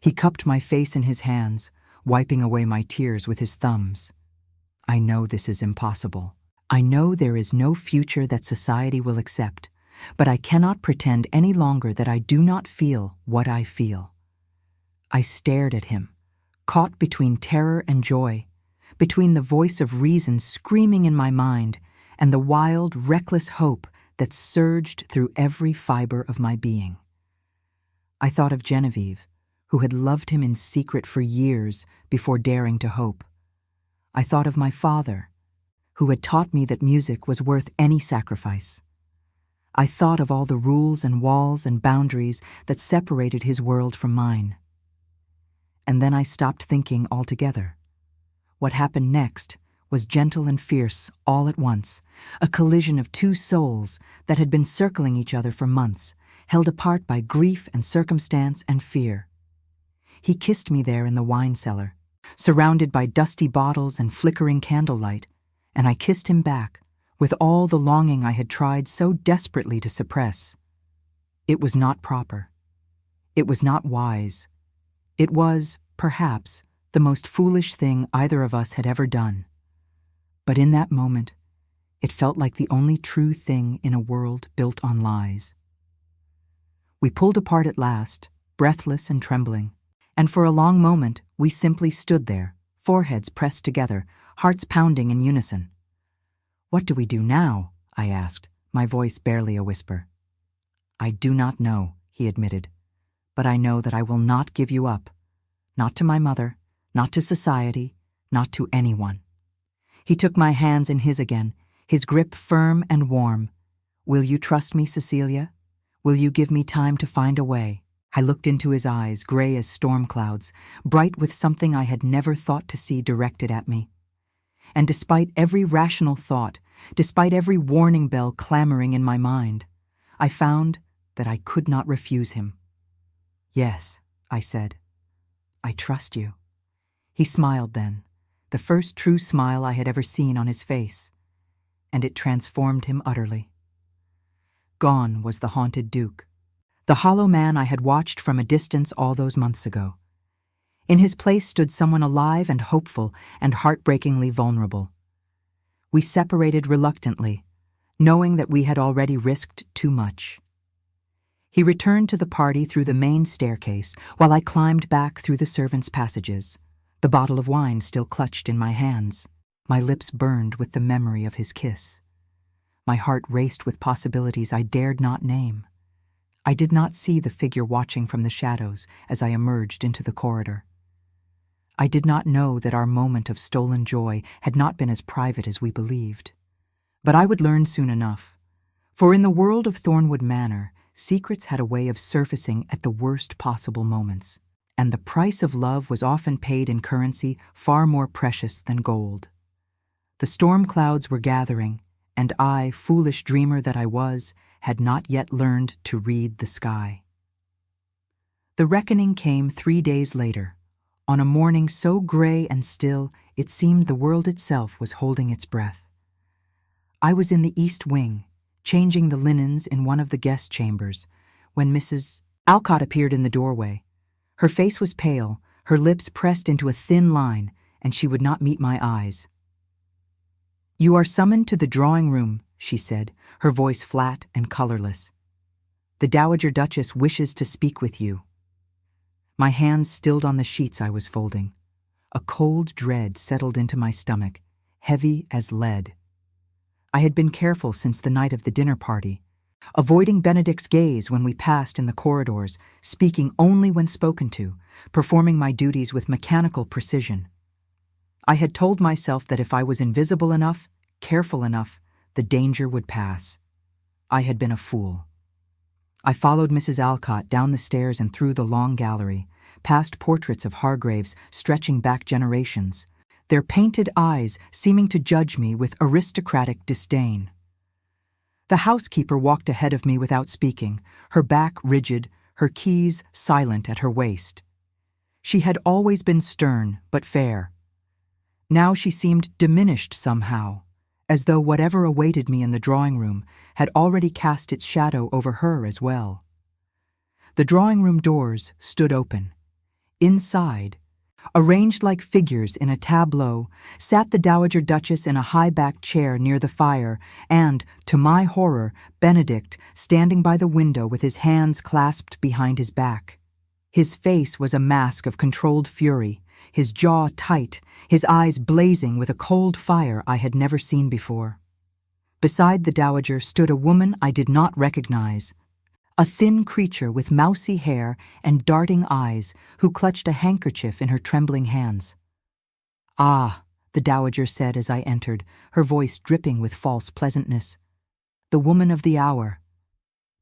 He cupped my face in his hands, wiping away my tears with his thumbs. "I know this is impossible. I know there is no future that society will accept, but I cannot pretend any longer that I do not feel what I feel." I stared at him, caught between terror and joy, between the voice of reason screaming in my mind and the wild, reckless hope that surged through every fiber of my being. I thought of Genevieve, who had loved him in secret for years before daring to hope. I thought of my father, who had taught me that music was worth any sacrifice. I thought of all the rules and walls and boundaries that separated his world from mine. And then I stopped thinking altogether. What happened next was gentle and fierce all at once, a collision of 2 souls that had been circling each other for months, held apart by grief and circumstance and fear. He kissed me there in the wine cellar, surrounded by dusty bottles and flickering candlelight, and I kissed him back, with all the longing I had tried so desperately to suppress. It was not proper. It was not wise. It was, perhaps, the most foolish thing either of us had ever done. But in that moment, it felt like the only true thing in a world built on lies. We pulled apart at last, breathless and trembling, and for a long moment we simply stood there, foreheads pressed together, hearts pounding in unison. "What do we do now?" I asked, my voice barely a whisper. "I do not know," he admitted, "but I know that I will not give you up. Not to my mother, not to society, not to anyone." He took my hands in his again, his grip firm and warm. "Will you trust me, Cecilia? Will you give me time to find a way?" I looked into his eyes, gray as storm clouds, bright with something I had never thought to see directed at me. And despite every rational thought, despite every warning bell clamoring in my mind, I found that I could not refuse him. "Yes," I said, "I trust you." He smiled then, the first true smile I had ever seen on his face, and it transformed him utterly. Gone was the haunted Duke, the hollow man I had watched from a distance all those months ago. In his place stood someone alive and hopeful and heartbreakingly vulnerable. We separated reluctantly, knowing that we had already risked too much. He returned to the party through the main staircase while I climbed back through the servants' passages, the bottle of wine still clutched in my hands. My lips burned with the memory of his kiss. My heart raced with possibilities I dared not name. I did not see the figure watching from the shadows as I emerged into the corridor. I did not know that our moment of stolen joy had not been as private as we believed. But I would learn soon enough, For in the world of Thornwood Manor, secrets had a way of surfacing at the worst possible moments, and the price of love was often paid in currency far more precious than gold. The storm clouds were gathering, and I, foolish dreamer that I was, had not yet learned to read the sky. The reckoning came 3 days later, on a morning so gray and still it seemed the world itself was holding its breath. I was in the east wing, changing the linens in one of the guest chambers, when Mrs. Alcott appeared in the doorway. Her face was pale, her lips pressed into a thin line, and she would not meet my eyes. "You are summoned to the drawing room," she said, her voice flat and colorless. "The Dowager Duchess wishes to speak with you." My hands stilled on the sheets I was folding. A cold dread settled into my stomach, heavy as lead. I had been careful since the night of the dinner party, avoiding Benedict's gaze when we passed in the corridors, speaking only when spoken to, performing my duties with mechanical precision. I had told myself that if I was invisible enough, careful enough, the danger would pass. I had been a fool. I followed Mrs. Alcott down the stairs and through the long gallery, past portraits of Hargraves stretching back generations, their painted eyes seeming to judge me with aristocratic disdain. The housekeeper walked ahead of me without speaking, her back rigid, her keys silent at her waist. She had always been stern but fair. Now she seemed diminished somehow, as though whatever awaited me in the drawing room had already cast its shadow over her as well. The drawing room doors stood open. Inside, arranged like figures in a tableau, sat the Dowager Duchess in a high-backed chair near the fire, and, to my horror, Benedict standing by the window with his hands clasped behind his back. His face was a mask of controlled fury, his jaw tight, his eyes blazing with a cold fire I had never seen before. Beside the Dowager stood a woman I did not recognize, a thin creature with mousy hair and darting eyes who clutched a handkerchief in her trembling hands. "Ah," the Dowager said as I entered, her voice dripping with false pleasantness. "The woman of the hour.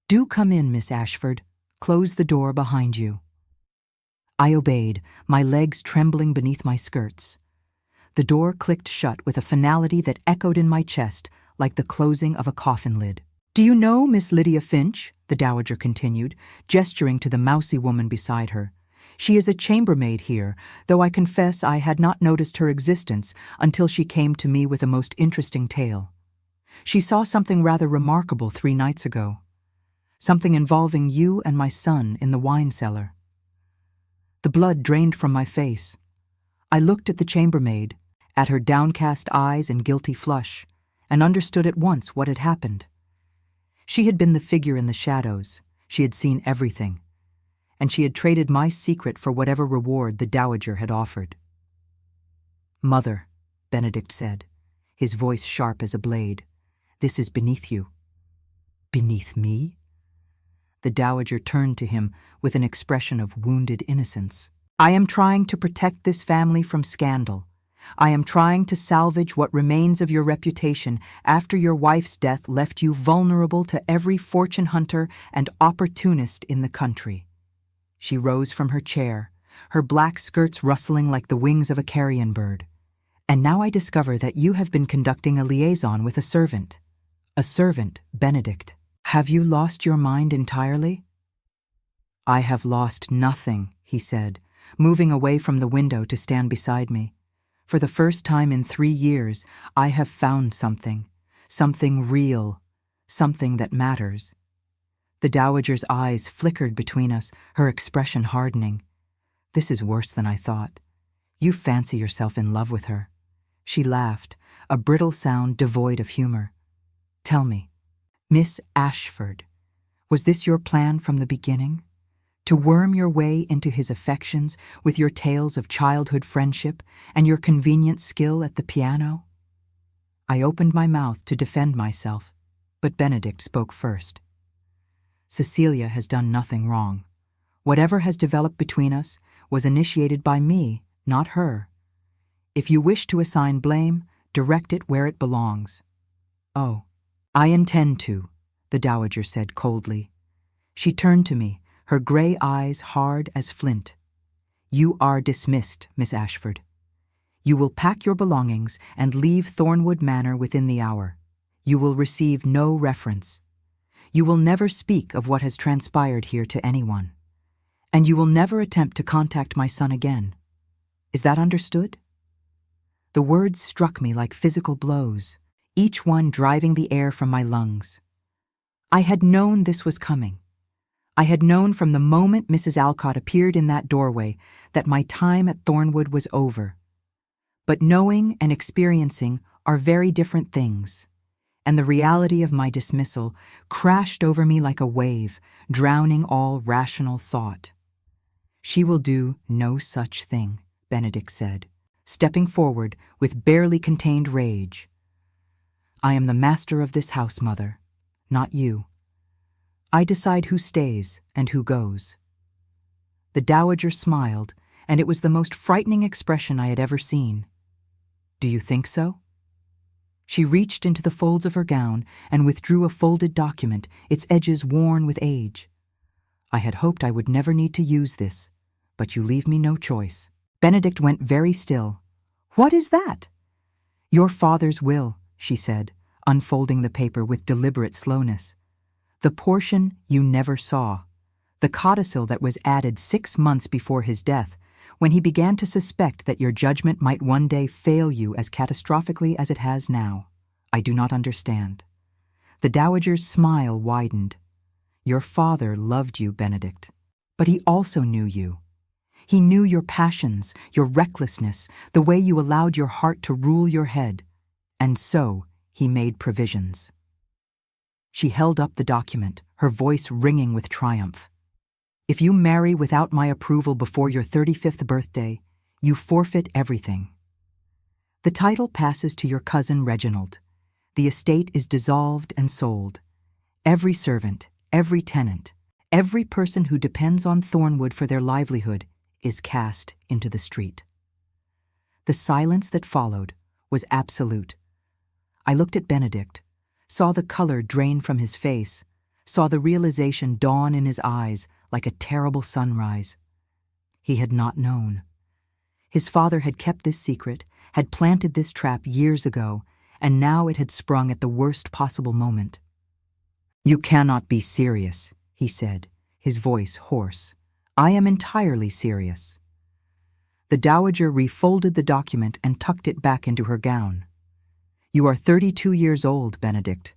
Do come in, Miss Ashford. Close the door behind you." I obeyed, my legs trembling beneath my skirts. The door clicked shut with a finality that echoed in my chest like the closing of a coffin lid. "Do you know Miss Lydia Finch?" the Dowager continued, gesturing to the mousy woman beside her. "She is a chambermaid here, though I confess I had not noticed her existence until she came to me with a most interesting tale. She saw something rather remarkable 3 nights ago. Something involving you and my son in the wine cellar." The blood drained from my face. I looked at the chambermaid, at her downcast eyes and guilty flush, and understood at once what had happened. She had been the figure in the shadows, she had seen everything, and she had traded my secret for whatever reward the Dowager had offered. "Mother," Benedict said, his voice sharp as a blade, "this is beneath you." "Beneath me?" The Dowager turned to him with an expression of wounded innocence. "I am trying to protect this family from scandal. I am trying to salvage what remains of your reputation after your wife's death left you vulnerable to every fortune hunter and opportunist in the country." She rose from her chair, her black skirts rustling like the wings of a carrion bird. "And now I discover that you have been conducting a liaison with a servant. A servant, Benedict. Have you lost your mind entirely?" "I have lost nothing," he said, moving away from the window to stand beside me. "For the first time in 3 years, I have found something real, something that matters." The Dowager's eyes flickered between us, her expression hardening. "This is worse than I thought. You fancy yourself in love with her." She laughed, a brittle sound devoid of humor. "Tell me, Miss Ashford, was this your plan from the beginning? To worm your way into his affections with your tales of childhood friendship and your convenient skill at the piano?" I opened my mouth to defend myself, but Benedict spoke first. "Cecilia has done nothing wrong. Whatever has developed between us was initiated by me, not her. If you wish to assign blame, direct it where it belongs." "Oh, I intend to," the Dowager said coldly. She turned to me, her gray eyes hard as flint. You are dismissed, Miss Ashford. You will pack your belongings and leave Thornwood Manor within the hour. You will receive no reference. You will never speak of what has transpired here to anyone. And you will never attempt to contact my son again. Is that understood? The words struck me like physical blows, each one driving the air from my lungs. I had known this was coming. I had known from the moment Mrs. Alcott appeared in that doorway that my time at Thornwood was over. But knowing and experiencing are very different things, and the reality of my dismissal crashed over me like a wave, drowning all rational thought. She will do no such thing, Benedict said, stepping forward with barely contained rage. I am the master of this house, Mother, not you. I decide who stays and who goes. The Dowager smiled, and it was the most frightening expression I had ever seen. Do you think so? She reached into the folds of her gown and withdrew a folded document, its edges worn with age. I had hoped I would never need to use this, but you leave me no choice. Benedict went very still. What is that? Your father's will, she said, unfolding the paper with deliberate slowness. The portion you never saw, the codicil that was added 6 months before his death, when he began to suspect that your judgment might one day fail you as catastrophically as it has now. I do not understand. The Dowager's smile widened. Your father loved you, Benedict, but he also knew you. He knew your passions, your recklessness, the way you allowed your heart to rule your head, and so he made provisions. She held up the document, her voice ringing with triumph. If you marry without my approval before your 35th birthday, you forfeit everything. The title passes to your cousin Reginald. The estate is dissolved and sold. Every servant, every tenant, every person who depends on Thornwood for their livelihood is cast into the street. The silence that followed was absolute. I looked at Benedict, saw the color drain from his face, saw the realization dawn in his eyes like a terrible sunrise. He had not known. His father had kept this secret, had planted this trap years ago, and now it had sprung at the worst possible moment. You cannot be serious, he said, his voice hoarse. I am entirely serious. The Dowager refolded the document and tucked it back into her gown. You are 32 years old, Benedict.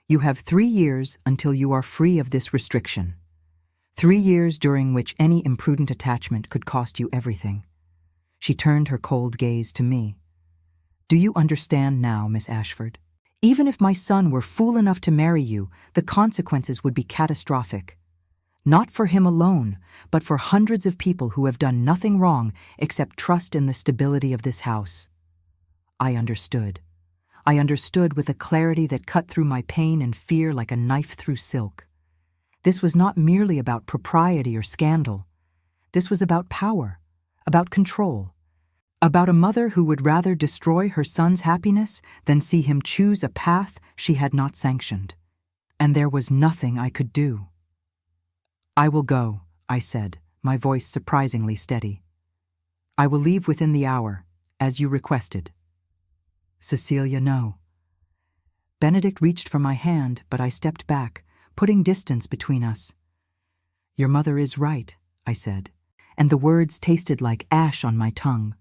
You have 3 years until you are free of this restriction. 3 years during which any imprudent attachment could cost you everything. She turned her cold gaze to me. Do you understand now, Miss Ashford? Even if my son were fool enough to marry you, the consequences would be catastrophic. Not for him alone, but for hundreds of people who have done nothing wrong except trust in the stability of this house. I understood. I understood with a clarity that cut through my pain and fear like a knife through silk. This was not merely about propriety or scandal. This was about power, about control, about a mother who would rather destroy her son's happiness than see him choose a path she had not sanctioned. And there was nothing I could do. I will go, I said, my voice surprisingly steady. I will leave within the hour, as you requested. Cecilia, no. Benedict reached for my hand, but I stepped back, putting distance between us. Your mother is right, I said, and the words tasted like ash on my tongue.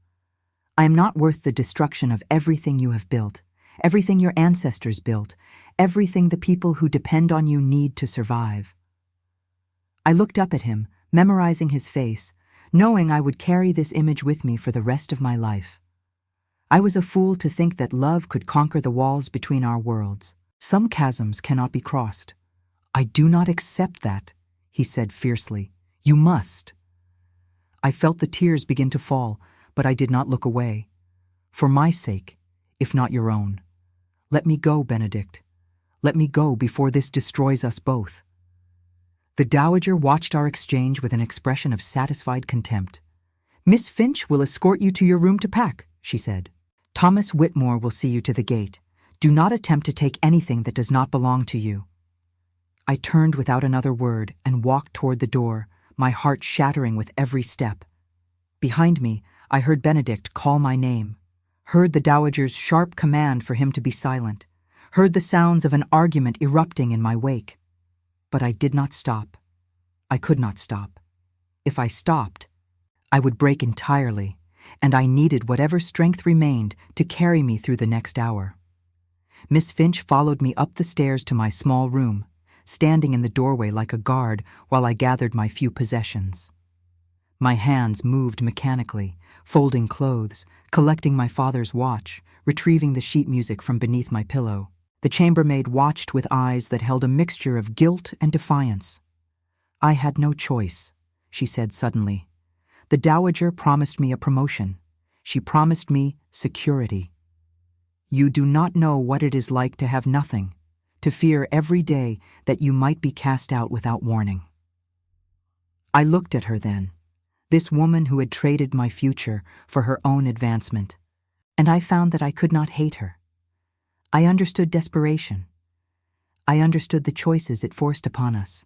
I am not worth the destruction of everything you have built, everything your ancestors built, everything the people who depend on you need to survive. I looked up at him, memorizing his face, knowing I would carry this image with me for the rest of my life. I was a fool to think that love could conquer the walls between our worlds. Some chasms cannot be crossed. I do not accept that, he said fiercely. You must. I felt the tears begin to fall, but I did not look away. For my sake, if not your own. Let me go, Benedict. Let me go before this destroys us both. The Dowager watched our exchange with an expression of satisfied contempt. Miss Finch will escort you to your room to pack, she said. Thomas Whitmore will see you to the gate. Do not attempt to take anything that does not belong to you. I turned without another word and walked toward the door, my heart shattering with every step. Behind me, I heard Benedict call my name, heard the dowager's sharp command for him to be silent, heard the sounds of an argument erupting in my wake. But I did not stop. I could not stop. If I stopped, I would break entirely, and I needed whatever strength remained to carry me through the next hour. Miss Finch followed me up the stairs to my small room, standing in the doorway like a guard while I gathered my few possessions. My hands moved mechanically, folding clothes, collecting my father's watch, retrieving the sheet music from beneath my pillow. The chambermaid watched with eyes that held a mixture of guilt and defiance. "I had no choice," she said suddenly. "The dowager promised me a promotion. She promised me security. You do not know what it is like to have nothing, to fear every day that you might be cast out without warning." I looked at her then, this woman who had traded my future for her own advancement, and I found that I could not hate her. I understood desperation. I understood the choices it forced upon us.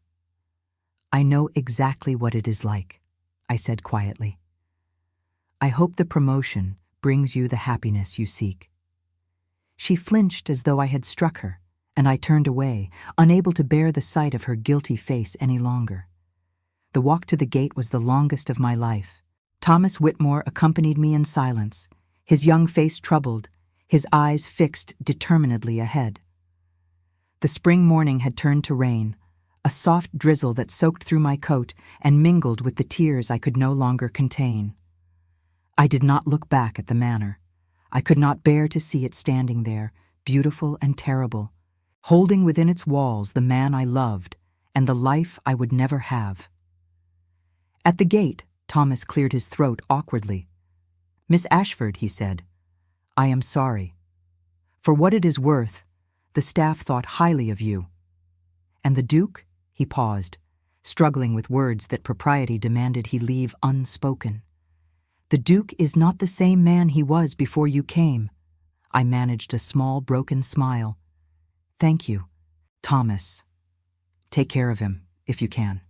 "I know exactly what it is like," I said quietly. "I hope the promotion brings you the happiness you seek." She flinched as though I had struck her, and I turned away, unable to bear the sight of her guilty face any longer. The walk to the gate was the longest of my life. Thomas Whitmore accompanied me in silence, his young face troubled, his eyes fixed determinedly ahead. The spring morning had turned to rain, a soft drizzle that soaked through my coat and mingled with the tears I could no longer contain. I did not look back at the manor. I could not bear to see it standing there, beautiful and terrible, holding within its walls the man I loved and the life I would never have. At the gate, Thomas cleared his throat awkwardly. "Miss Ashford," he said, "I am sorry. For what it is worth, the staff thought highly of you. And the Duke?" He paused, struggling with words that propriety demanded he leave unspoken. "The Duke is not the same man he was before you came." I managed a small, broken smile. "Thank you, Thomas. Take care of him, if you can."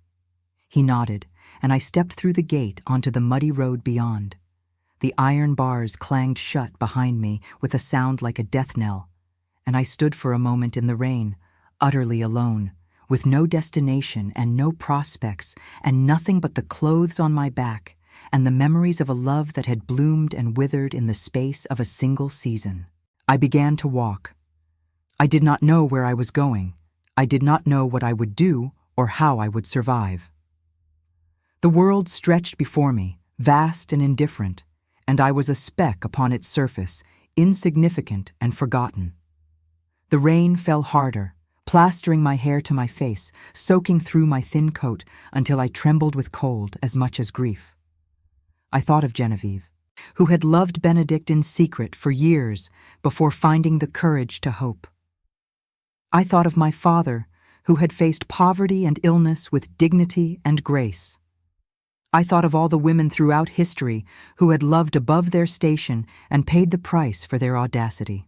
He nodded, and I stepped through the gate onto the muddy road beyond. The iron bars clanged shut behind me with a sound like a death knell, and I stood for a moment in the rain, utterly alone, with no destination and no prospects, and nothing but the clothes on my back and the memories of a love that had bloomed and withered in the space of a single season. I began to walk. I did not know where I was going. I did not know what I would do or how I would survive. The world stretched before me, vast and indifferent, and I was a speck upon its surface, insignificant and forgotten. The rain fell harder, plastering my hair to my face, soaking through my thin coat until I trembled with cold as much as grief. I thought of Genevieve, who had loved Benedict in secret for years before finding the courage to hope. I thought of my father, who had faced poverty and illness with dignity and grace. I thought of all the women throughout history who had loved above their station and paid the price for their audacity.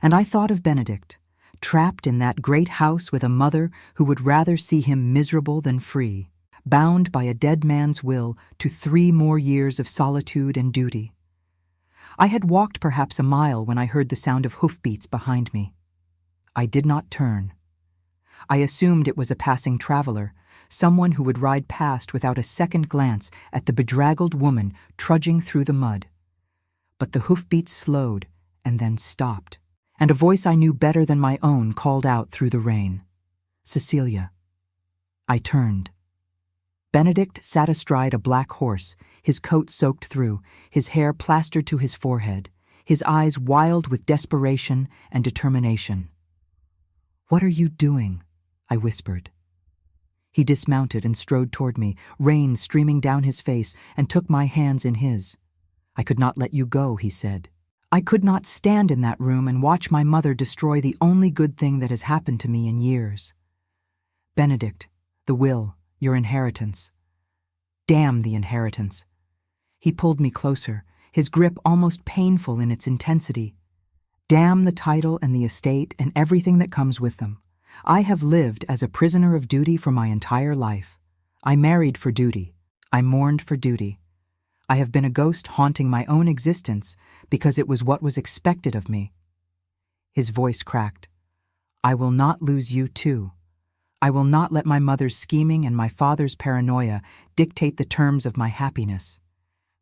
And I thought of Benedict, trapped in that great house with a mother who would rather see him miserable than free, bound by a dead man's will to 3 more years of solitude and duty. I had walked perhaps a mile when I heard the sound of hoofbeats behind me. I did not turn. I assumed it was a passing traveler, someone who would ride past without a second glance at the bedraggled woman trudging through the mud. But the hoofbeats slowed and then stopped, and a voice I knew better than my own called out through the rain, "Cecilia." I turned. Benedict sat astride a black horse, his coat soaked through, his hair plastered to his forehead, his eyes wild with desperation and determination. "What are you doing?" I whispered. He dismounted and strode toward me, rain streaming down his face, and took my hands in his. "I could not let you go," he said. "I could not stand in that room and watch my mother destroy the only good thing that has happened to me in years. Benedict, the will, your inheritance. Damn the inheritance." He pulled me closer, his grip almost painful in its intensity. "Damn the title and the estate and everything that comes with them. I have lived as a prisoner of duty for my entire life. I married for duty. I mourned for duty. I have been a ghost haunting my own existence because it was what was expected of me. His voice cracked. I will not lose you too. I will not let my mother's scheming and my father's paranoia dictate the terms of my happiness.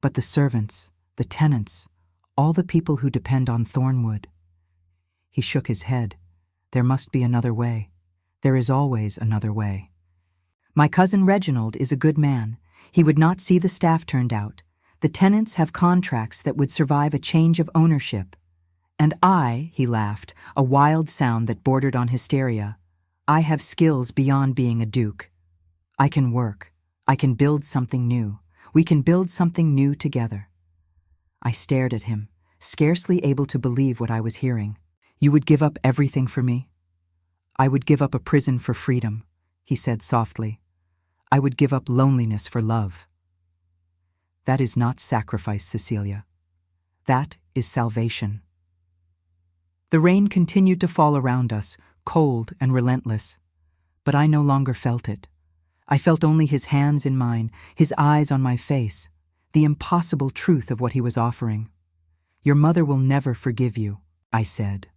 But the servants, the tenants, all the people who depend on Thornwood. He shook his head. There must be another way. There is always another way. My cousin Reginald is a good man. He would not see the staff turned out. The tenants have contracts that would survive a change of ownership. And I, he laughed, a wild sound that bordered on hysteria, I have skills beyond being a duke. I can work. I can build something new. We can build something new together. I stared at him, scarcely able to believe what I was hearing. You would give up everything for me? I would give up a prison for freedom, he said softly. I would give up loneliness for love. That is not sacrifice, Cecilia. That is salvation. The rain continued to fall around us, cold and relentless. But I no longer felt it. I felt only his hands in mine, his eyes on my face, the impossible truth of what he was offering. Your mother will never forgive you, I said.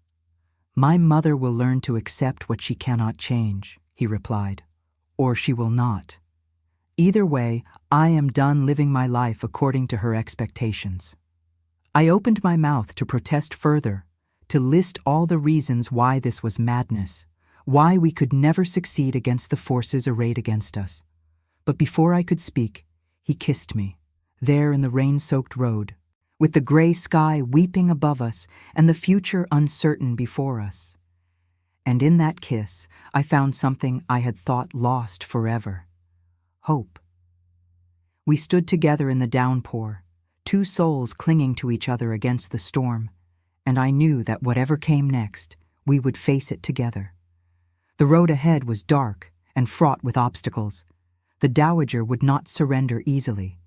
My mother will learn to accept what she cannot change, he replied. Or she will not. Either way, I am done living my life according to her expectations. I opened my mouth to protest further, to list all the reasons why this was madness, why we could never succeed against the forces arrayed against us. But before I could speak, he kissed me, there in the rain-soaked road, with the gray sky weeping above us and the future uncertain before us. And in that kiss, I found something I had thought lost forever. Hope. We stood together in the downpour, two souls clinging to each other against the storm, and I knew that whatever came next, we would face it together. The road ahead was dark and fraught with obstacles. The Dowager would not surrender easily.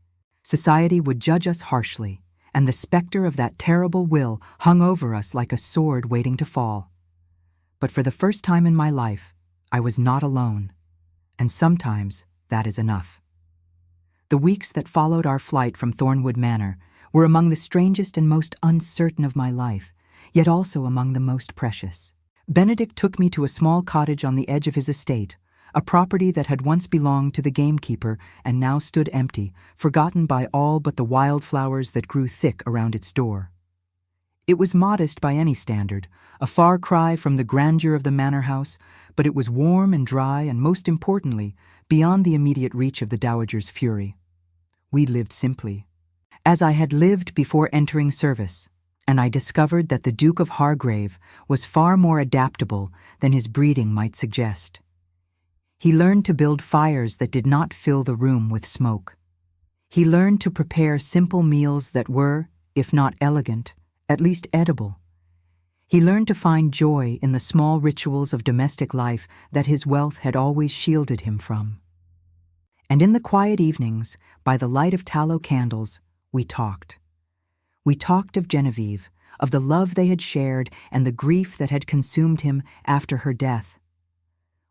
Society would judge us harshly, and the specter of that terrible will hung over us like a sword waiting to fall. But for the first time in my life, I was not alone, and sometimes that is enough. The weeks that followed our flight from Thornwood Manor were among the strangest and most uncertain of my life, yet also among the most precious. Benedict took me to a small cottage on the edge of his estate, a property that had once belonged to the gamekeeper and now stood empty, forgotten by all but the wildflowers that grew thick around its door. It was modest by any standard, a far cry from the grandeur of the manor house, but it was warm and dry and, most importantly, beyond the immediate reach of the Dowager's fury. We lived simply, as I had lived before entering service, and I discovered that the Duke of Hargrave was far more adaptable than his breeding might suggest. He learned to build fires that did not fill the room with smoke. He learned to prepare simple meals that were, if not elegant, at least edible. He learned to find joy in the small rituals of domestic life that his wealth had always shielded him from. And in the quiet evenings, by the light of tallow candles, we talked. We talked of Genevieve, of the love they had shared and the grief that had consumed him after her death.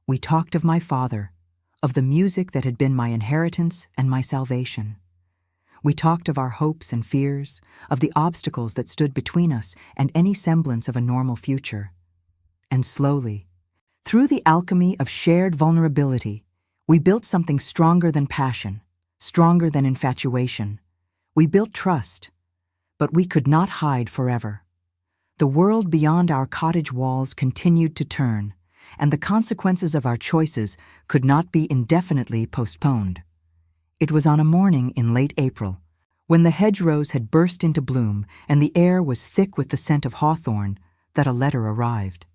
We talked of my father, of the music that had been my inheritance and my salvation. We talked of our hopes and fears, of the obstacles that stood between us and any semblance of a normal future. And slowly, through the alchemy of shared vulnerability, we built something stronger than passion, stronger than infatuation. We built trust, but we could not hide forever. The world beyond our cottage walls continued to turn, and the consequences of our choices could not be indefinitely postponed. It was on a morning in late April, when the hedgerows had burst into bloom and the air was thick with the scent of hawthorn, that a letter arrived.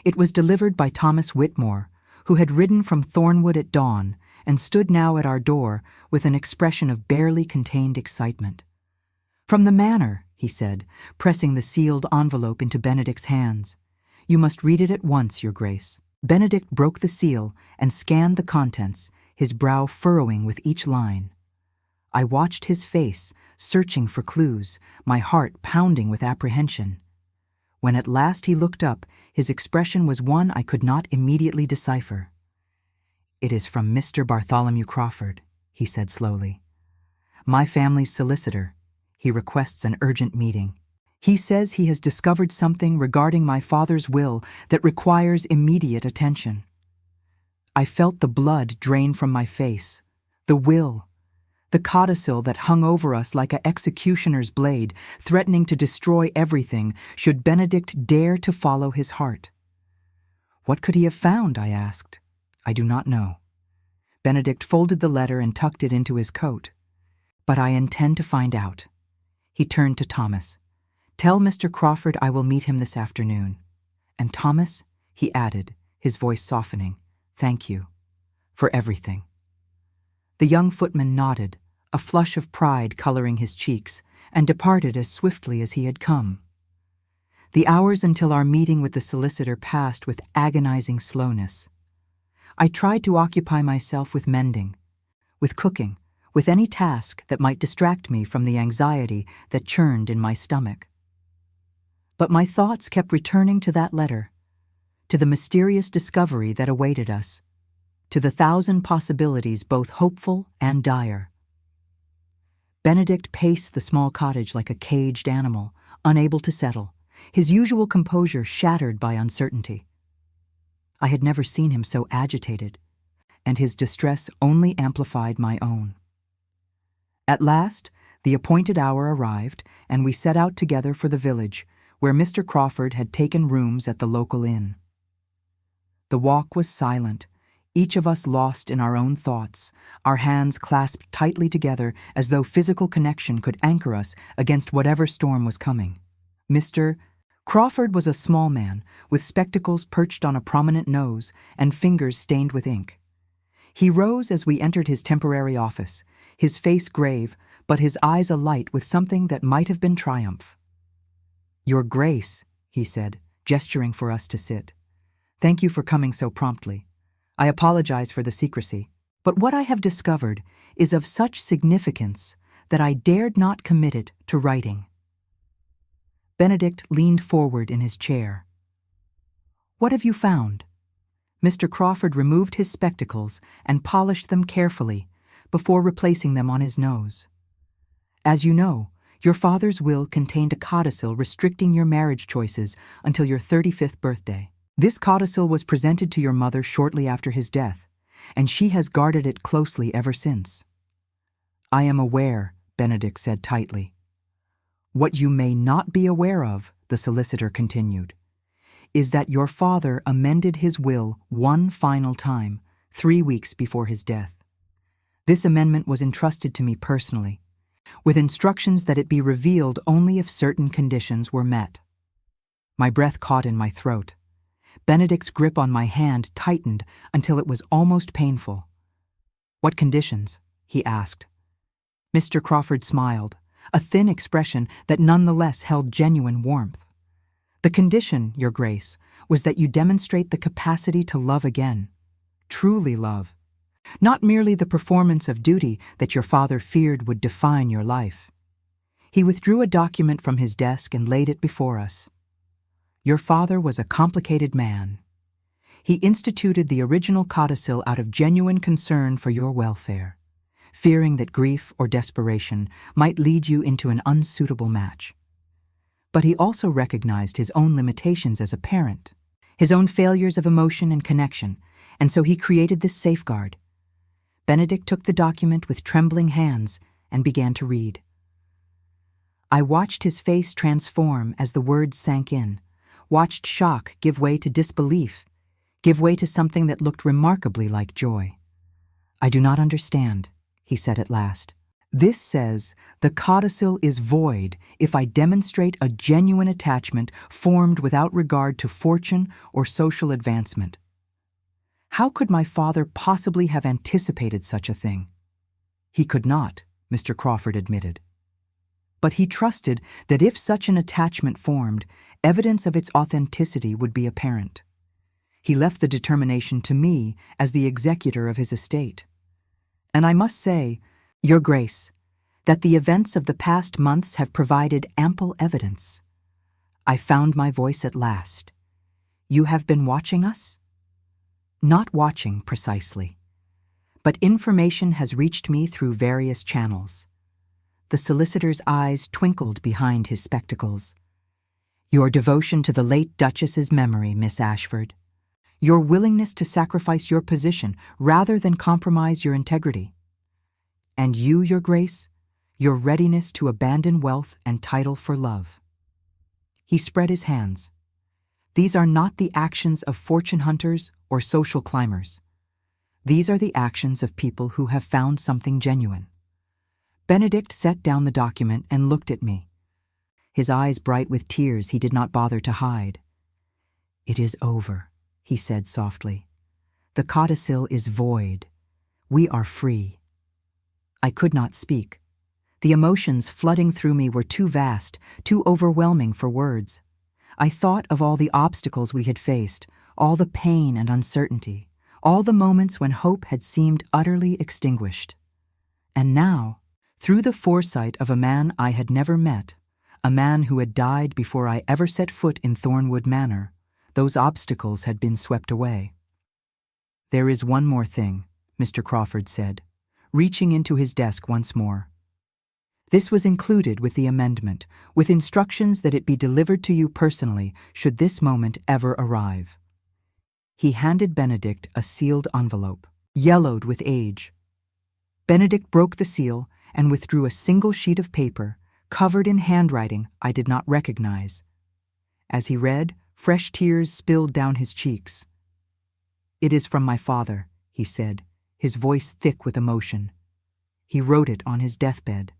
It was delivered by Thomas Whitmore, who had ridden from Thornwood at dawn and stood now at our door with an expression of barely contained excitement. "From the manor," he said, pressing the sealed envelope into Benedict's hands. "You must read it at once, Your Grace." Benedict broke the seal and scanned the contents, his brow furrowing with each line. I watched his face, searching for clues, my heart pounding with apprehension. When at last he looked up, his expression was one I could not immediately decipher. "It is from Mr. Bartholomew Crawford," he said slowly. "My family's solicitor. He requests an urgent meeting. He says he has discovered something regarding my father's will that requires immediate attention." I felt the blood drain from my face. The will, the codicil that hung over us like an executioner's blade, threatening to destroy everything should Benedict dare to follow his heart. What could he have found, I asked. I do not know. Benedict folded the letter and tucked it into his coat. But I intend to find out. He turned to Thomas. "Tell Mr. Crawford I will meet him this afternoon. And Thomas," he added, his voice softening, "thank you for everything." The young footman nodded, a flush of pride coloring his cheeks, and departed as swiftly as he had come. The hours until our meeting with the solicitor passed with agonizing slowness. I tried to occupy myself with mending, with cooking, with any task that might distract me from the anxiety that churned in my stomach. But my thoughts kept returning to that letter, to the mysterious discovery that awaited us, to the thousand possibilities both hopeful and dire. Benedict paced the small cottage like a caged animal, unable to settle, his usual composure shattered by uncertainty. I had never seen him so agitated, and his distress only amplified my own. At last, the appointed hour arrived, and we set out together for the village, where Mr. Crawford had taken rooms at the local inn. The walk was silent, each of us lost in our own thoughts, our hands clasped tightly together as though physical connection could anchor us against whatever storm was coming. Mr. Crawford was a small man, with spectacles perched on a prominent nose and fingers stained with ink. He rose as we entered his temporary office, his face grave, but his eyes alight with something that might have been triumph. "Your Grace," he said, gesturing for us to sit. "Thank you for coming so promptly. I apologize for the secrecy, but what I have discovered is of such significance that I dared not commit it to writing." Benedict leaned forward in his chair. "What have you found?" Mr. Crawford removed his spectacles and polished them carefully before replacing them on his nose. "As you know, your father's will contained a codicil restricting your marriage choices until your 35th birthday. This codicil was presented to your mother shortly after his death, and she has guarded it closely ever since." "I am aware," Benedict said tightly. "What you may not be aware of," the solicitor continued, "is that your father amended his will one final time, 3 weeks before his death. This amendment was entrusted to me personally, with instructions that it be revealed only if certain conditions were met." My breath caught in my throat. Benedict's grip on my hand tightened until it was almost painful. "What conditions?" he asked. Mr. Crawford smiled, a thin expression that nonetheless held genuine warmth. "The condition, Your Grace, was that you demonstrate the capacity to love again, truly love, not merely the performance of duty that your father feared would define your life." He withdrew a document from his desk and laid it before us. "Your father was a complicated man. He instituted the original codicil out of genuine concern for your welfare, fearing that grief or desperation might lead you into an unsuitable match. But he also recognized his own limitations as a parent, his own failures of emotion and connection, and so he created this safeguard." Benedict took the document with trembling hands and began to read. I watched his face transform as the words sank in, watched shock give way to disbelief, give way to something that looked remarkably like joy. "I do not understand," he said at last. "This says the codicil is void if I demonstrate a genuine attachment formed without regard to fortune or social advancement. How could my father possibly have anticipated such a thing?" "He could not," Mr. Crawford admitted. "But he trusted that if such an attachment formed, evidence of its authenticity would be apparent. He left the determination to me as the executor of his estate. And I must say, Your Grace, that the events of the past months have provided ample evidence. I found my voice at last. You have been watching us? Not watching, precisely. But information has reached me through various channels. The solicitor's eyes twinkled behind his spectacles. Your devotion to the late Duchess's memory, Miss Ashford. Your willingness to sacrifice your position rather than compromise your integrity. And you, Your Grace, your readiness to abandon wealth and title for love. He spread his hands. These are not the actions of fortune hunters or social climbers. These are the actions of people who have found something genuine. Benedict set down the document and looked at me, his eyes bright with tears he did not bother to hide. It is over, he said softly. The codicil is void. We are free. I could not speak. The emotions flooding through me were too vast, too overwhelming for words. I thought of all the obstacles we had faced, all the pain and uncertainty, all the moments when hope had seemed utterly extinguished. And now, through the foresight of a man I had never met, a man who had died before I ever set foot in Thornwood Manor, those obstacles had been swept away. There is one more thing, Mr. Crawford said, reaching into his desk once more. This was included with the amendment, with instructions that it be delivered to you personally should this moment ever arrive. He handed Benedict a sealed envelope, yellowed with age. Benedict broke the seal and withdrew a single sheet of paper, covered in handwriting I did not recognize. As he read, fresh tears spilled down his cheeks. It is from my father, he said, his voice thick with emotion. He wrote it on his deathbed.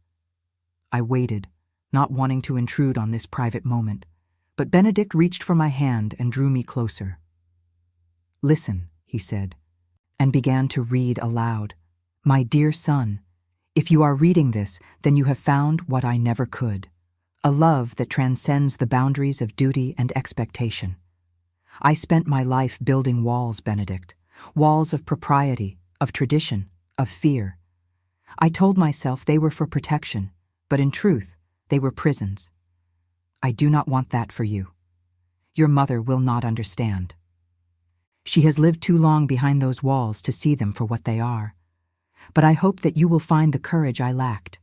I waited, not wanting to intrude on this private moment, but Benedict reached for my hand and drew me closer. Listen, he said, and began to read aloud. My dear son, if you are reading this, then you have found what I never could, a love that transcends the boundaries of duty and expectation. I spent my life building walls, Benedict, walls of propriety, of tradition, of fear. I told myself they were for protection, but in truth, they were prisons. I do not want that for you. Your mother will not understand. She has lived too long behind those walls to see them for what they are. But I hope that you will find the courage I lacked.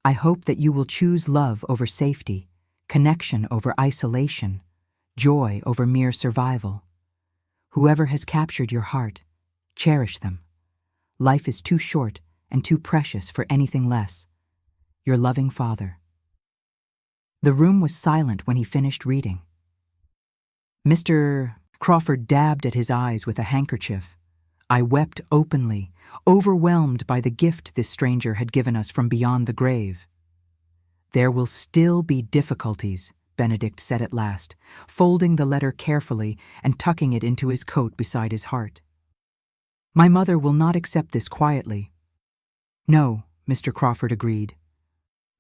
I hope that you will choose love over safety, connection over isolation, joy over mere survival. Whoever has captured your heart, cherish them. Life is too short and too precious for anything less. Your loving father. The room was silent when he finished reading. Mr. Crawford dabbed at his eyes with a handkerchief. I wept openly, overwhelmed by the gift this stranger had given us from beyond the grave. There will still be difficulties, Benedict said at last, folding the letter carefully and tucking it into his coat beside his heart. My mother will not accept this quietly. No, Mr. Crawford agreed.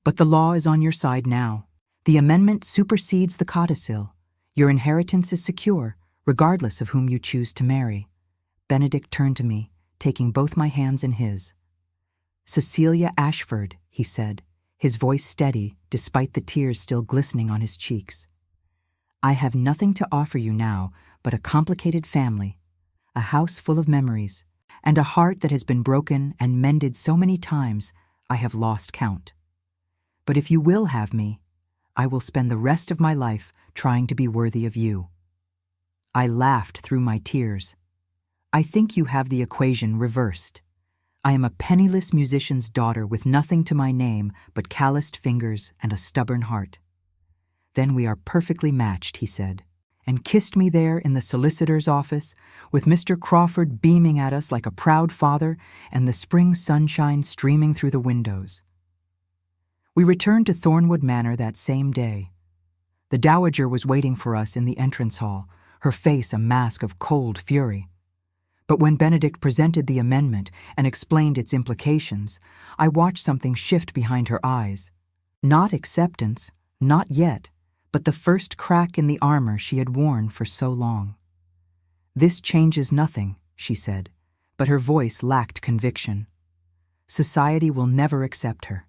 But the law is on your side now. The amendment supersedes the codicil. Your inheritance is secure, regardless of whom you choose to marry. Benedict turned to me, taking both my hands in his. Cecilia Ashford, he said, his voice steady despite the tears still glistening on his cheeks. I have nothing to offer you now but a complicated family, a house full of memories, and a heart that has been broken and mended so many times I have lost count. But if you will have me, I will spend the rest of my life trying to be worthy of you. I laughed through my tears. I think you have the equation reversed. I am a penniless musician's daughter with nothing to my name but calloused fingers and a stubborn heart. Then we are perfectly matched, he said, and kissed me there in the solicitor's office, with Mr. Crawford beaming at us like a proud father and the spring sunshine streaming through the windows. We returned to Thornwood Manor that same day. The dowager was waiting for us in the entrance hall, her face a mask of cold fury. But when Benedict presented the amendment and explained its implications, I watched something shift behind her eyes. Not acceptance, not yet, but the first crack in the armor she had worn for so long. This changes nothing, she said, but her voice lacked conviction. Society will never accept her.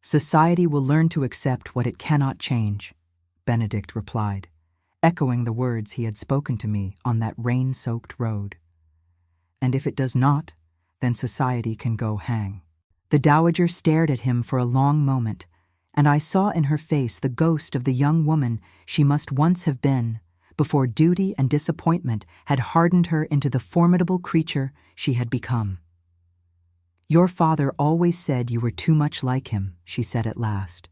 Society will learn to accept what it cannot change. Benedict replied, echoing the words he had spoken to me on that rain-soaked road. And if it does not, then society can go hang. The dowager stared at him for a long moment, and I saw in her face the ghost of the young woman she must once have been, before duty and disappointment had hardened her into the formidable creature she had become. "Your father always said you were too much like him," she said at last.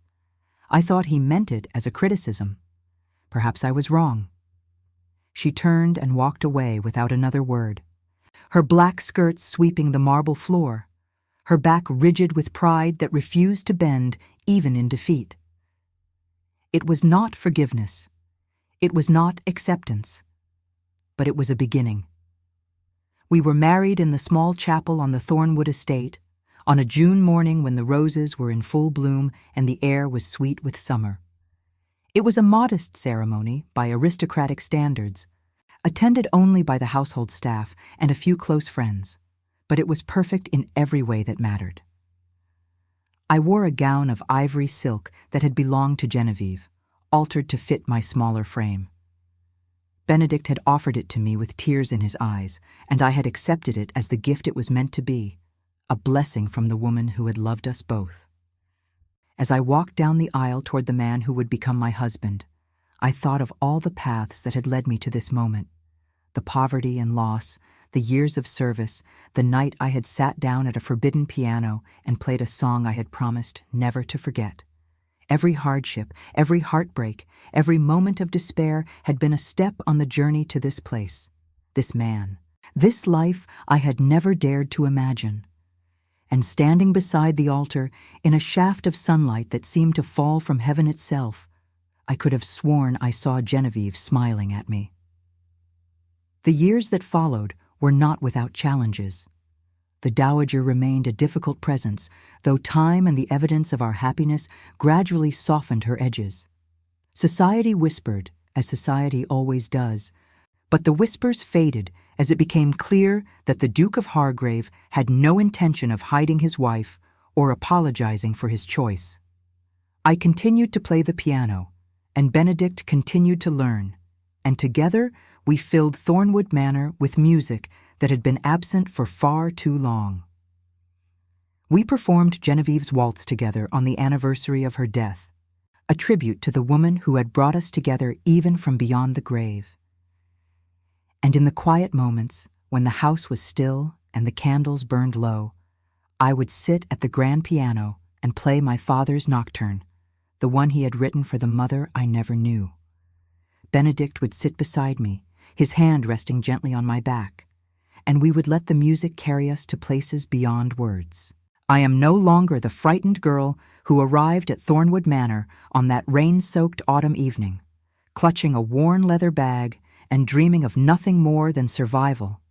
"I thought he meant it as a criticism. Perhaps I was wrong." She turned and walked away without another word, her black skirts sweeping the marble floor, her back rigid with pride that refused to bend even in defeat. It was not forgiveness. It was not acceptance. But it was a beginning. We were married in the small chapel on the Thornwood estate, on a June morning when the roses were in full bloom and the air was sweet with summer. It was a modest ceremony by aristocratic standards, attended only by the household staff and a few close friends, but it was perfect in every way that mattered. I wore a gown of ivory silk that had belonged to Genevieve, altered to fit my smaller frame. Benedict had offered it to me with tears in his eyes, and I had accepted it as the gift it was meant to be, a blessing from the woman who had loved us both. As I walked down the aisle toward the man who would become my husband, I thought of all the paths that had led me to this moment, the poverty and loss, the years of service, the night I had sat down at a forbidden piano and played a song I had promised never to forget. Every hardship, every heartbreak, every moment of despair had been a step on the journey to this place, this man, this life I had never dared to imagine. And standing beside the altar, in a shaft of sunlight that seemed to fall from heaven itself, I could have sworn I saw Genevieve smiling at me. The years that followed were not without challenges. The dowager remained a difficult presence, though time and the evidence of our happiness gradually softened her edges. Society whispered, as society always does, but the whispers faded as it became clear that the Duke of Hargrave had no intention of hiding his wife or apologizing for his choice. I continued to play the piano, and Benedict continued to learn, and together we filled Thornwood Manor with music that had been absent for far too long. We performed Genevieve's waltz together on the anniversary of her death, a tribute to the woman who had brought us together even from beyond the grave. And in the quiet moments, when the house was still and the candles burned low, I would sit at the grand piano and play my father's nocturne, the one he had written for the mother I never knew. Benedict would sit beside me, his hand resting gently on my back, and we would let the music carry us to places beyond words. I am no longer the frightened girl who arrived at Thornwood Manor on that rain-soaked autumn evening, clutching a worn leather bag and dreaming of nothing more than survival.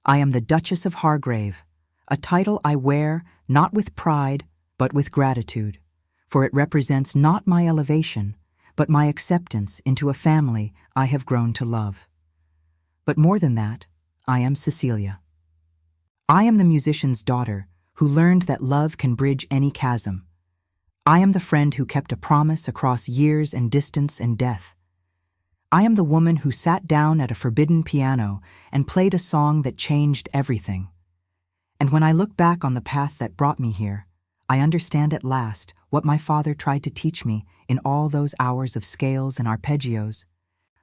I am the Duchess of Hargrave, a title I wear not with pride but with gratitude, for it represents not my elevation, but my acceptance into a family I have grown to love. But more than that, I am Cecilia. I am the musician's daughter who learned that love can bridge any chasm. I am the friend who kept a promise across years and distance and death. I am the woman who sat down at a forbidden piano and played a song that changed everything. And when I look back on the path that brought me here, I understand at last what my father tried to teach me in all those hours of scales and arpeggios,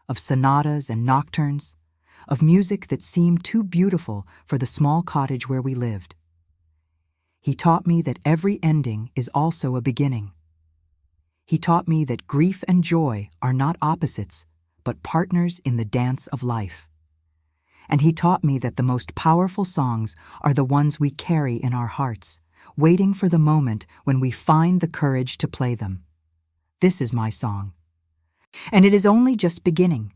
of sonatas and nocturnes, of music that seemed too beautiful for the small cottage where we lived. He taught me that every ending is also a beginning. He taught me that grief and joy are not opposites, but partners in the dance of life. And he taught me that the most powerful songs are the ones we carry in our hearts, waiting for the moment when we find the courage to play them. This is my song. And it is only just beginning.